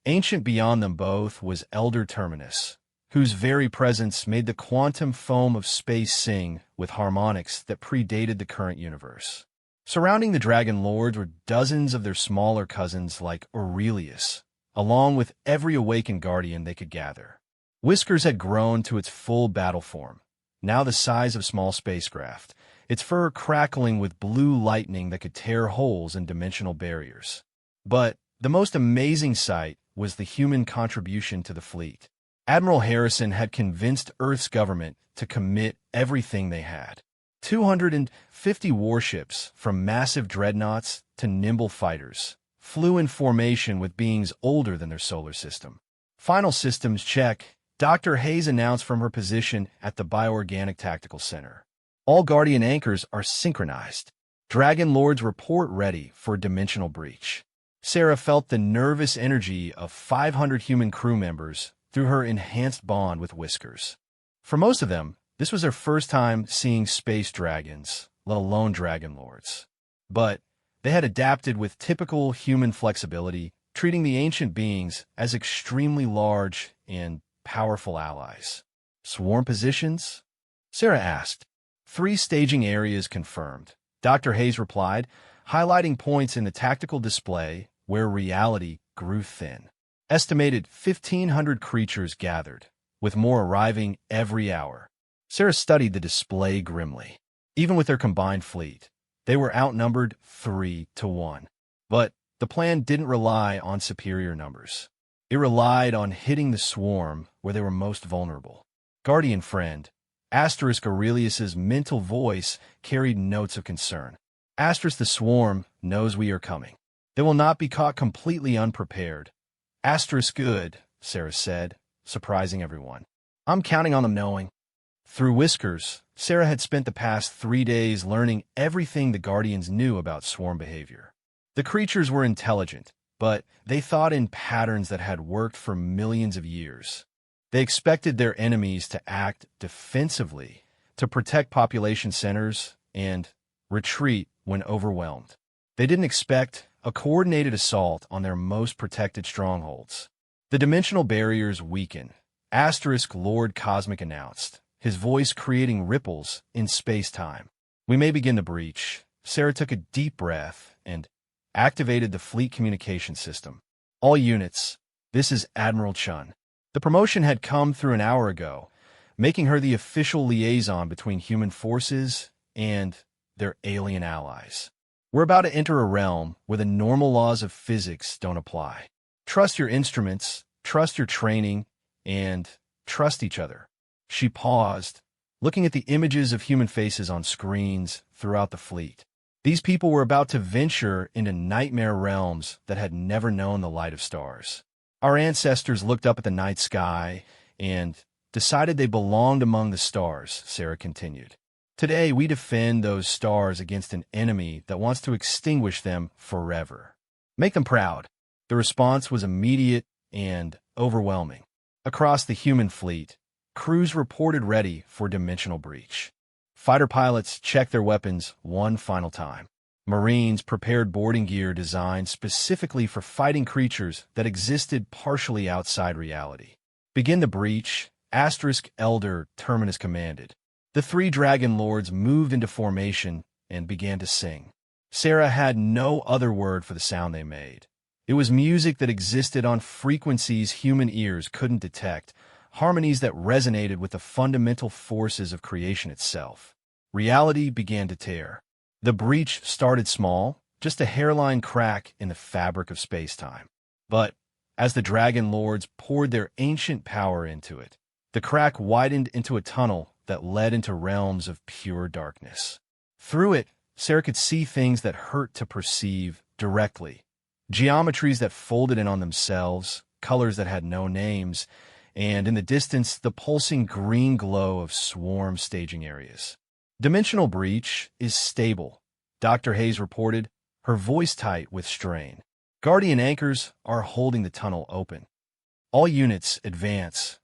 ancient beyond them both was Elder Terminus, whose very presence made the quantum foam of space sing with harmonics that predated the current universe. Surrounding the Dragon Lords were dozens of their smaller cousins like Aurelius, along with every awakened guardian they could gather. Whiskers had grown to its full battle form, now the size of small spacecraft, its fur crackling with blue lightning that could tear holes in dimensional barriers. But the most amazing sight was the human contribution to the fleet. Admiral Harrison had convinced Earth's government to commit everything they had. 250 warships, from massive dreadnoughts to nimble fighters, flew in formation with beings older than their solar system. Final systems check, Dr. Hayes announced from her position at the Bioorganic Tactical Center. All Guardian anchors are synchronized. Dragon Lords report ready for a dimensional breach. Sarah felt the nervous energy of 500 human crew members through her enhanced bond with Whiskers. For most of them, this was their first time seeing space dragons, let alone Dragon Lords. But they had adapted with typical human flexibility, treating the ancient beings as extremely large and powerful allies. Swarm positions? Sarah asked. 3 staging areas confirmed, Dr. Hayes replied, highlighting points in the tactical display where reality grew thin. Estimated 1,500 creatures gathered, with more arriving every hour. Sarah studied the display grimly. Even with their combined fleet, they were outnumbered 3-1. But the plan didn't rely on superior numbers. It relied on hitting the swarm where they were most vulnerable. Guardian friend, Asterisk Aurelius's mental voice carried notes of concern. Asterisk the swarm knows we are coming. They will not be caught completely unprepared. Asterisk good, Sarah said, surprising everyone. I'm counting on them knowing. Through Whiskers, Sarah had spent the past 3 days learning everything the Guardians knew about swarm behavior. The creatures were intelligent, but they thought in patterns that had worked for millions of years. They expected their enemies to act defensively, to protect population centers, and retreat when overwhelmed. They didn't expect a coordinated assault on their most protected strongholds. The dimensional barriers weaken, Asterisk Lord Cosmic announced, his voice creating ripples in space-time. We may begin the breach. Sarah took a deep breath and activated the fleet communication system. All units, this is Admiral Chun. The promotion had come through an hour ago, making her the official liaison between human forces and their alien allies. We're about to enter a realm where the normal laws of physics don't apply. Trust your instruments, trust your training, and trust each other. She paused, looking at the images of human faces on screens throughout the fleet. These people were about to venture into nightmare realms that had never known the light of stars. Our ancestors looked up at the night sky and decided they belonged among the stars, Sarah continued. Today, we defend those stars against an enemy that wants to extinguish them forever. Make them proud. The response was immediate and overwhelming. Across the human fleet, crews reported ready for dimensional breach. Fighter pilots checked their weapons one final time. Marines prepared boarding gear designed specifically for fighting creatures that existed partially outside reality. Begin the breach, Elder Terminus commanded. The three Dragon Lords moved into formation and began to sing. Sarah had no other word for the sound they made. It was music that existed on frequencies human ears couldn't detect, harmonies that resonated with the fundamental forces of creation itself. Reality began to tear. The breach started small, just a hairline crack in the fabric of space-time. But as the Dragon Lords poured their ancient power into it, the crack widened into a tunnel that led into realms of pure darkness. Through it, Sarah could see things that hurt to perceive directly. Geometries that folded in on themselves, colors that had no names, and in the distance, the pulsing green glow of swarm staging areas. Dimensional breach is stable, Dr. Hayes reported, her voice tight with strain. Guardian anchors are holding the tunnel open. All units advance,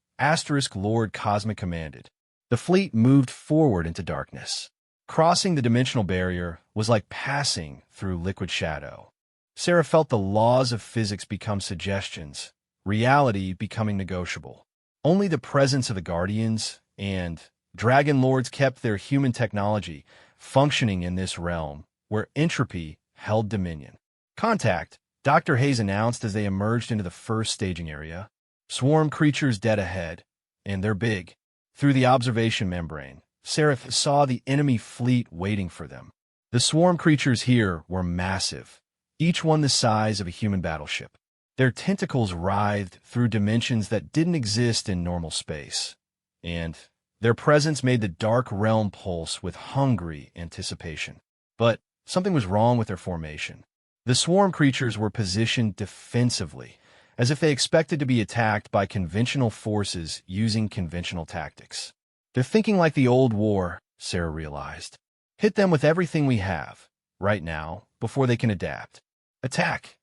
Lord Cosmic commanded. The fleet moved forward into darkness. Crossing the dimensional barrier was like passing through liquid shadow. Sarah felt the laws of physics become suggestions, reality becoming negotiable. Only the presence of the Guardians and Dragon Lords kept their human technology functioning in this realm, where entropy held dominion. Contact, Dr. Hayes announced as they emerged into the first staging area. Swarm creatures dead ahead, and they're big. Through the observation membrane, Sarah saw the enemy fleet waiting for them. The swarm creatures here were massive, each one the size of a human battleship. Their tentacles writhed through dimensions that didn't exist in normal space, and their presence made the dark realm pulse with hungry anticipation. But something was wrong with their formation. The swarm creatures were positioned defensively, as if they expected to be attacked by conventional forces using conventional tactics. They're thinking like the old war, Sarah realized. Hit them with everything we have, right now, before they can adapt. Attack!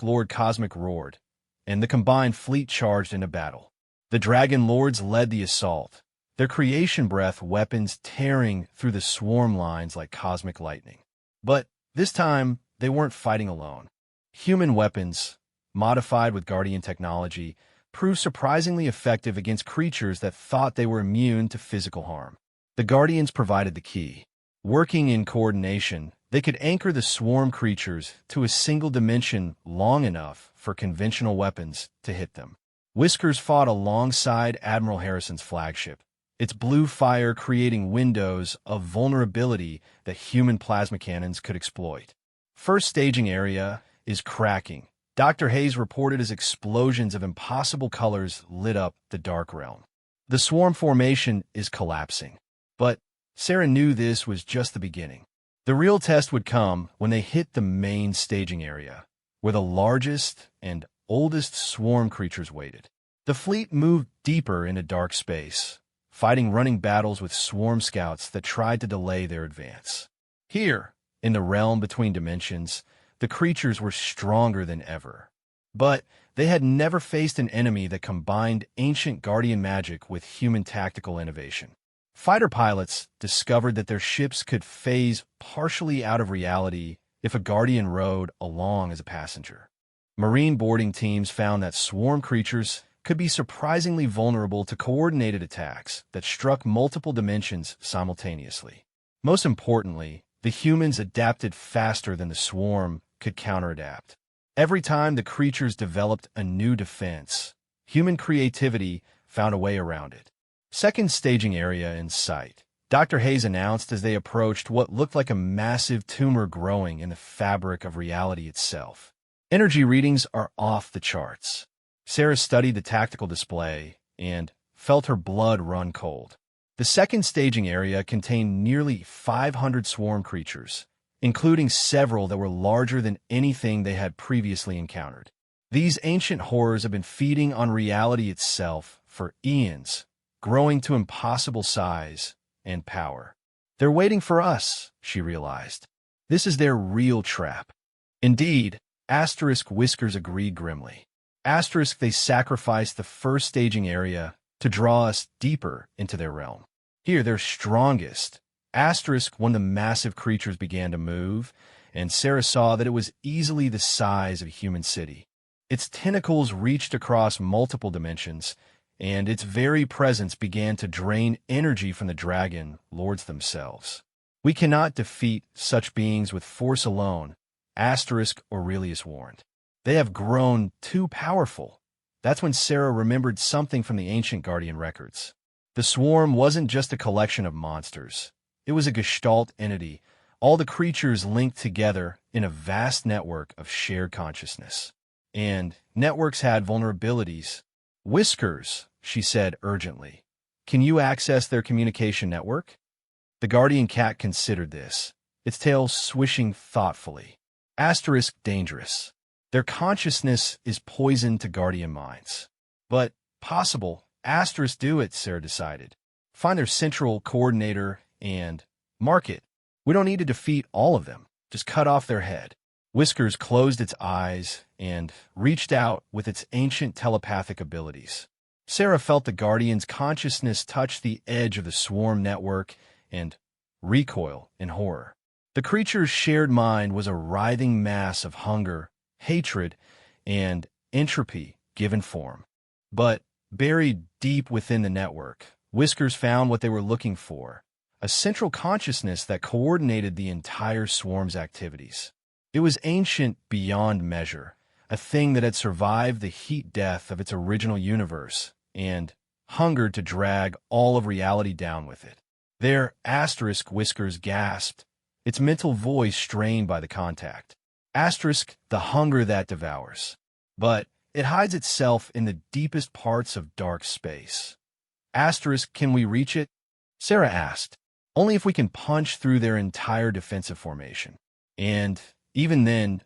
Lord Cosmic roared, and the combined fleet charged into battle. The Dragon Lords led the assault, their creation breath weapons tearing through the swarm lines like cosmic lightning. But this time, they weren't fighting alone. Human weapons, modified with Guardian technology, proved surprisingly effective against creatures that thought they were immune to physical harm. The Guardians provided the key. Working in coordination, they could anchor the swarm creatures to a single dimension long enough for conventional weapons to hit them. Whiskers fought alongside Admiral Harrison's flagship, its blue fire creating windows of vulnerability that human plasma cannons could exploit. First staging area is cracking. Dr. Hayes reported as explosions of impossible colors lit up the dark realm. The swarm formation is collapsing. But Sarah knew this was just the beginning. The real test would come when they hit the main staging area, where the largest and oldest swarm creatures waited. The fleet moved deeper into dark space, fighting running battles with swarm scouts that tried to delay their advance. Here, in the realm between dimensions, the creatures were stronger than ever. But they had never faced an enemy that combined ancient Guardian magic with human tactical innovation. Fighter pilots discovered that their ships could phase partially out of reality if a Guardian rode along as a passenger. Marine boarding teams found that swarm creatures could be surprisingly vulnerable to coordinated attacks that struck multiple dimensions simultaneously. Most importantly, the humans adapted faster than the swarm could counteradapt. Every time the creatures developed a new defense, human creativity found a way around it. Second staging area in sight, Dr. Hayes announced as they approached what looked like a massive tumor growing in the fabric of reality itself. Energy readings are off the charts. Sarah studied the tactical display and felt her blood run cold. The second staging area contained nearly 500 swarm creatures, including several that were larger than anything they had previously encountered. These ancient horrors have been feeding on reality itself for eons, growing to impossible size and power. They're waiting for us, she realized. This is their real trap. Indeed, Whiskers agreed grimly. They sacrificed the first staging area to draw us deeper into their realm. Here, they're strongest. When the massive creatures began to move, and Sarah saw that it was easily the size of a human city. Its tentacles reached across multiple dimensions, and its very presence began to drain energy from the dragon lords themselves. We cannot defeat such beings with force alone, Aurelius warned. They have grown too powerful. That's when Sarah remembered something from the ancient Guardian records. The swarm wasn't just a collection of monsters. It was a gestalt entity, all the creatures linked together in a vast network of shared consciousness. And networks had vulnerabilities. Whiskers, she said urgently. Can you access their communication network? The guardian cat considered this, its tail swishing thoughtfully. Dangerous. Their consciousness is poison to guardian minds. But possible. Do it, Sarah decided. Find their central coordinator and mark it. We don't need to defeat all of them. Just cut off their head. Whiskers closed its eyes and reached out with its ancient telepathic abilities. Sarah felt the Guardian's consciousness touch the edge of the swarm network and recoil in horror. The creature's shared mind was a writhing mass of hunger, hatred, and entropy given form. But buried deep within the network, Whiskers found what they were looking for, a central consciousness that coordinated the entire swarm's activities. It was ancient beyond measure, a thing that had survived the heat death of its original universe and hungered to drag all of reality down with it. There, Whiskers gasped, its mental voice strained by the contact. The hunger that devours. But it hides itself in the deepest parts of dark space. Can we reach it? Sarah asked. Only if we can punch through their entire defensive formation. And even then,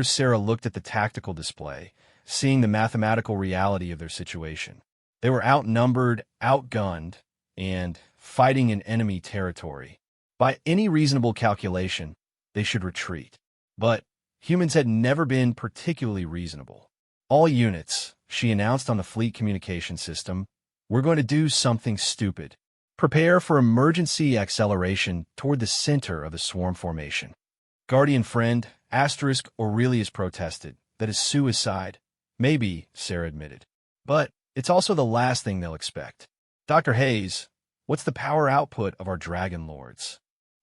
Sarah looked at the tactical display, seeing the mathematical reality of their situation. They were outnumbered, outgunned, and fighting in enemy territory. By any reasonable calculation, they should retreat. But humans had never been particularly reasonable. All units, she announced on the fleet communication system, we're going to do something stupid. Prepare for emergency acceleration toward the center of the swarm formation. Guardian friend, Aurelius protested. That is suicide. Maybe, Sarah admitted. But it's also the last thing they'll expect. Dr. Hayes, what's the power output of our dragon lords?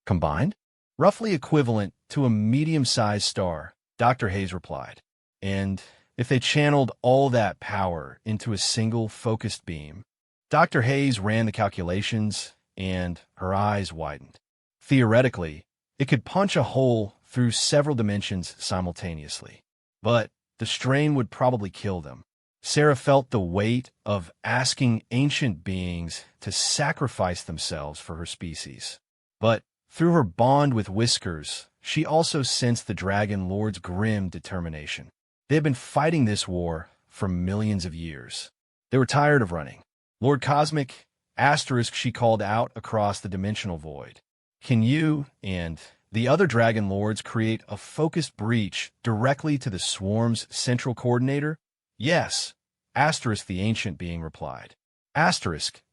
Combined? Roughly equivalent to a medium-sized star, Dr. Hayes replied. And if they channeled all that power into a single focused beam, Dr. Hayes ran the calculations, and her eyes widened. Theoretically, it could punch a hole through several dimensions simultaneously. But the strain would probably kill them. Sarah felt the weight of asking ancient beings to sacrifice themselves for her species. But through her bond with Whiskers, she also sensed the Dragon Lord's grim determination. They had been fighting this war for millions of years. They were tired of running. Lord Cosmic, she called out across the dimensional void. Can you and the other Dragon Lords create a focused breach directly to the swarm's central coordinator? Yes, the ancient being replied.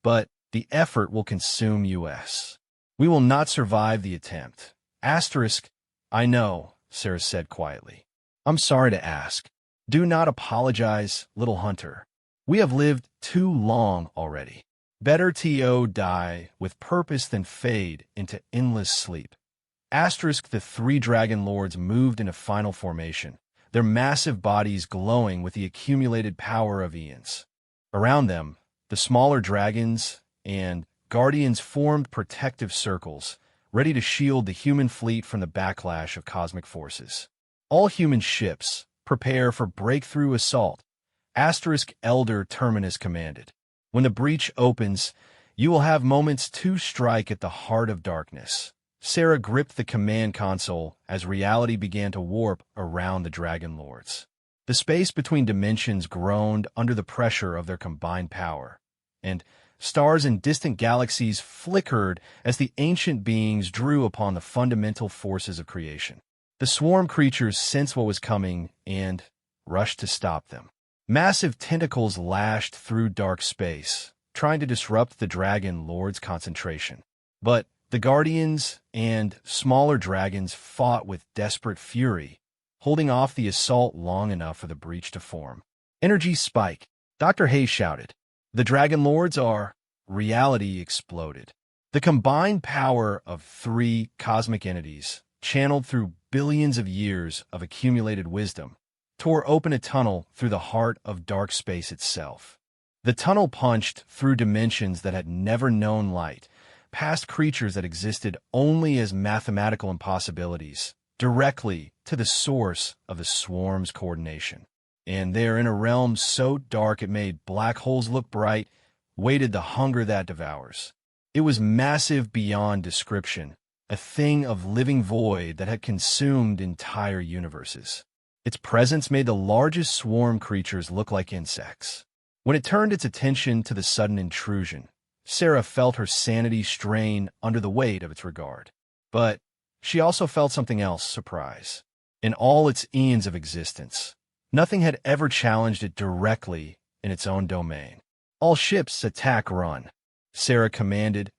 But the effort will consume us. We will not survive the attempt. I know, Sarah said quietly. I'm sorry to ask. Do not apologize, little hunter. We have lived too long already. Better to die with purpose than fade into endless sleep. The three Dragon Lords moved into final formation, their massive bodies glowing with the accumulated power of eons. Around them, the smaller dragons and guardians formed protective circles, ready to shield the human fleet from the backlash of cosmic forces. All human ships, prepare for breakthrough assault, Elder Terminus commanded. When the breach opens, You will have moments to strike at the heart of darkness. Sarah gripped the command console as reality began to warp around the Dragon Lords. The space between dimensions groaned under the pressure of their combined power, and stars in distant galaxies flickered as the ancient beings drew upon the fundamental forces of creation. The swarm creatures sensed what was coming and rushed to stop them. Massive tentacles lashed through dark space, trying to disrupt the Dragon Lord's concentration. But the Guardians and smaller dragons fought with desperate fury, holding off the assault long enough for the breach to form. Energy spike, Dr. Hayes shouted. The Dragon Lords are... Reality exploded. The combined power of three cosmic entities, channeled through billions of years of accumulated wisdom, tore open a tunnel through the heart of dark space itself. The tunnel punched through dimensions that had never known light, past creatures that existed only as mathematical impossibilities, directly to the source of the swarm's coordination. And there, in a realm so dark it made black holes look bright, waited the hunger that devours. It was massive beyond description, a thing of living void that had consumed entire universes. Its presence made the largest swarm creatures look like insects. When it turned its attention to the sudden intrusion, Sarah felt her sanity strain under the weight of its regard. But she also felt something else: surprise. In all its eons of existence, nothing had ever challenged it directly in its own domain. All ships attack run, Sarah commanded,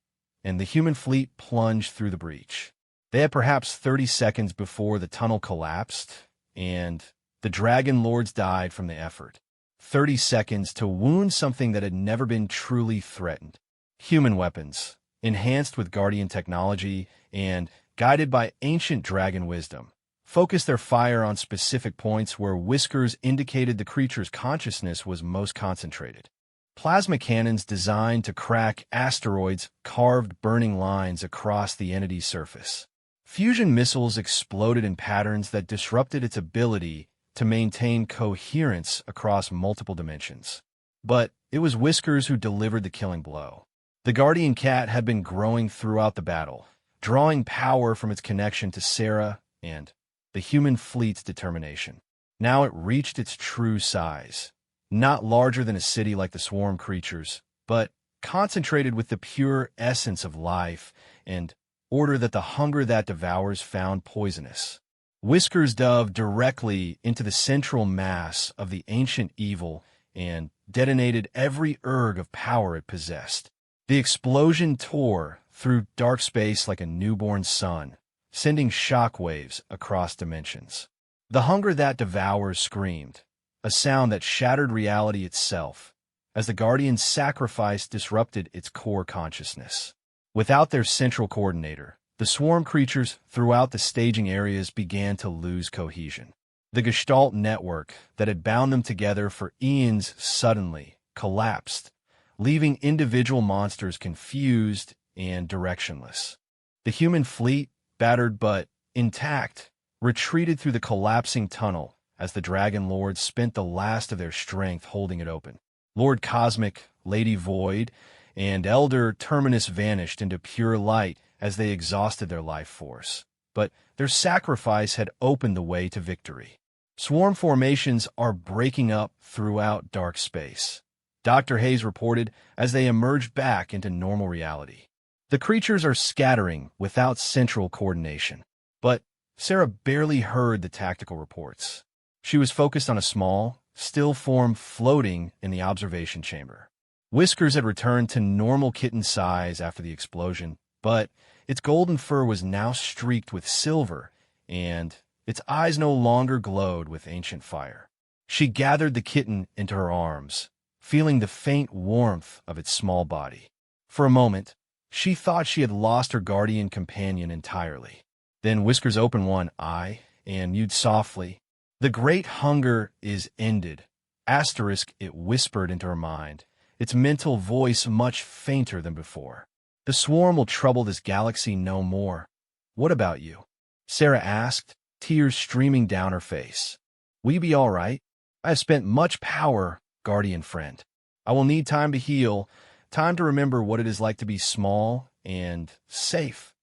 and the human fleet plunged through the breach. They had perhaps 30 seconds before the tunnel collapsed, and the Dragon Lords died from the effort. 30 seconds to wound something that had never been truly threatened. Human weapons, enhanced with Guardian technology and guided by ancient dragon wisdom, focused their fire on specific points where whiskers indicated the creature's consciousness was most concentrated. Plasma cannons designed to crack asteroids carved burning lines across the entity's surface. Fusion missiles exploded in patterns that disrupted its ability to maintain coherence across multiple dimensions. But it was Whiskers who delivered the killing blow. The Guardian Cat had been growing throughout the battle, drawing power from its connection to Sarah and the human fleet's determination. Now it reached its true size, not larger than a city like the swarm creatures, but concentrated with the pure essence of life and order that the hunger that devours found poisonous. Whiskers dove directly into the central mass of the ancient evil and detonated every erg of power it possessed. The explosion tore through dark space like a newborn sun, sending shockwaves across dimensions. The hunger that devours screamed, a sound that shattered reality itself, as the Guardian's sacrifice disrupted its core consciousness. Without their central coordinator, the swarm creatures throughout the staging areas began to lose cohesion. The Gestalt network that had bound them together for eons suddenly collapsed, leaving individual monsters confused and directionless. The human fleet, battered but intact, retreated through the collapsing tunnel as the Dragon Lords spent the last of their strength holding it open. Lord Cosmic, Lady Void, and Elder Terminus vanished into pure light as they exhausted their life force. But their sacrifice had opened the way to victory. Swarm formations are breaking up throughout dark space, Dr. Hayes reported as they emerged back into normal reality. The creatures are scattering without central coordination. But Sarah barely heard the tactical reports. She was focused on a small, still form floating in the observation chamber. Whiskers had returned to normal kitten size after the explosion, but its golden fur was now streaked with silver, and its eyes no longer glowed with ancient fire. She gathered the kitten into her arms, feeling the faint warmth of its small body. For a moment, she thought she had lost her guardian companion entirely. Then Whiskers opened one eye and mewed softly. "The great hunger is ended," asterisk it whispered into her mind, its mental voice much fainter than before. "The swarm will trouble this galaxy no more. What about you?" Sarah asked, tears streaming down her face. "Will you be all right? I have spent much power, guardian friend. I will need time to heal, Time to remember what it is like to be small and safe.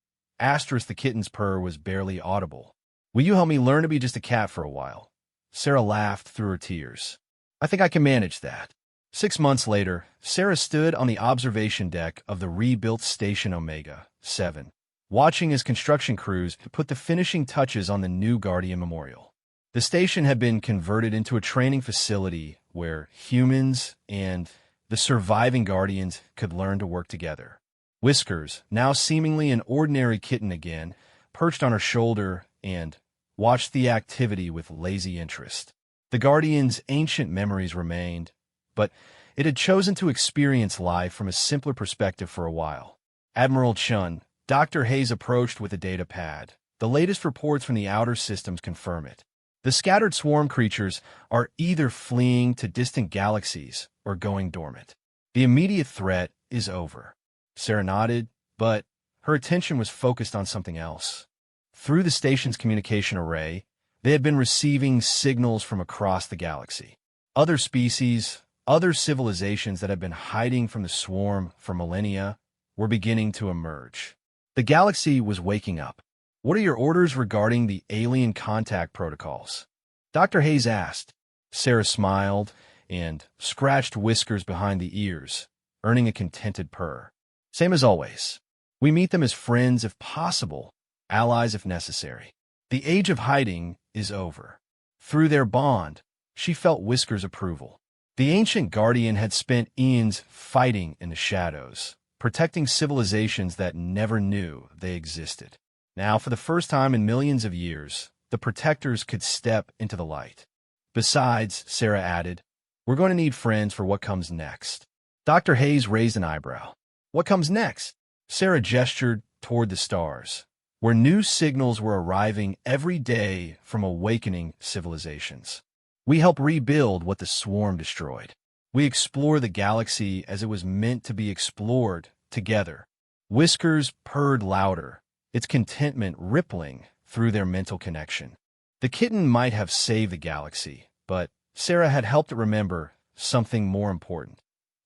Asterisk the kitten's purr was barely audible. Will you help me learn to be just a cat for a while? Sarah laughed through her tears. I think I can manage that. 6 months later, Sarah stood on the observation deck of the rebuilt Station Omega 7, watching as construction crews put the finishing touches on the new Guardian Memorial. The station had been converted into a training facility where humans and the surviving Guardians could learn to work together. Whiskers, now seemingly an ordinary kitten again, perched on her shoulder and watched the activity with lazy interest. The Guardian's ancient memories remained, but it had chosen to experience life from a simpler perspective for a while. Admiral Chun, Dr. Hayes approached with a data pad. The latest reports from the outer systems confirm it. The scattered swarm creatures are either fleeing to distant galaxies or going dormant. The immediate threat is over. Sarah nodded, but her attention was focused on something else. Through the station's communication array, they had been receiving signals from across the galaxy. Other species, other civilizations that had been hiding from the swarm for millennia were beginning to emerge. The galaxy was waking up. What are your orders regarding the alien contact protocols? Dr. Hayes asked. Sarah smiled and scratched Whiskers behind the ears, earning a contented purr. Same as always. We meet them as friends if possible, allies if necessary. The age of hiding is over. Through their bond, she felt Whiskers' approval. The ancient Guardian had spent eons fighting in the shadows, protecting civilizations that never knew they existed. Now, for the first time in millions of years, the protectors could step into the light. Besides, Sarah added, we're going to need friends for what comes next. Dr. Hayes raised an eyebrow. What comes next? Sarah gestured toward the stars, where new signals were arriving every day from awakening civilizations. We help rebuild what the swarm destroyed. We explore the galaxy as it was meant to be explored together. Whiskers purred louder, its contentment rippling through their mental connection. The kitten might have saved the galaxy, but Sarah had helped it remember something more important.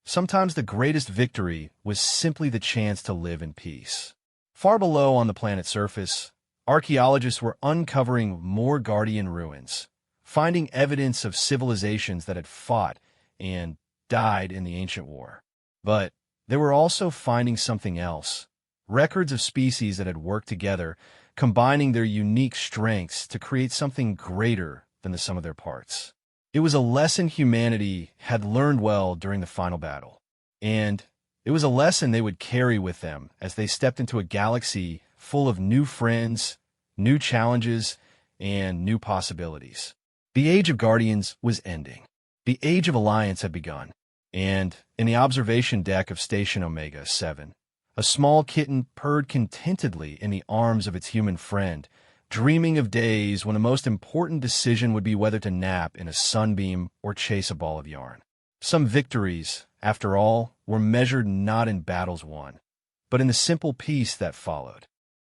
Sometimes the greatest victory was simply the chance to live in peace. Far below on the planet's surface, archaeologists were uncovering more Guardian ruins, finding evidence of civilizations that had fought and died in the ancient war. But they were also finding something else, records of species that had worked together, combining their unique strengths to create something greater than the sum of their parts. It was a lesson humanity had learned well during the final battle, and it was a lesson they would carry with them as they stepped into a galaxy full of new friends, new challenges, and new possibilities. The Age of Guardians was ending. The Age of Alliance had begun, and in the observation deck of Station Omega 7, a small kitten purred contentedly in the arms of its human friend, dreaming of days when the most important decision would be whether to nap in a sunbeam or chase a ball of yarn. Some victories, after all, were measured not in battles won, but in the simple peace that followed.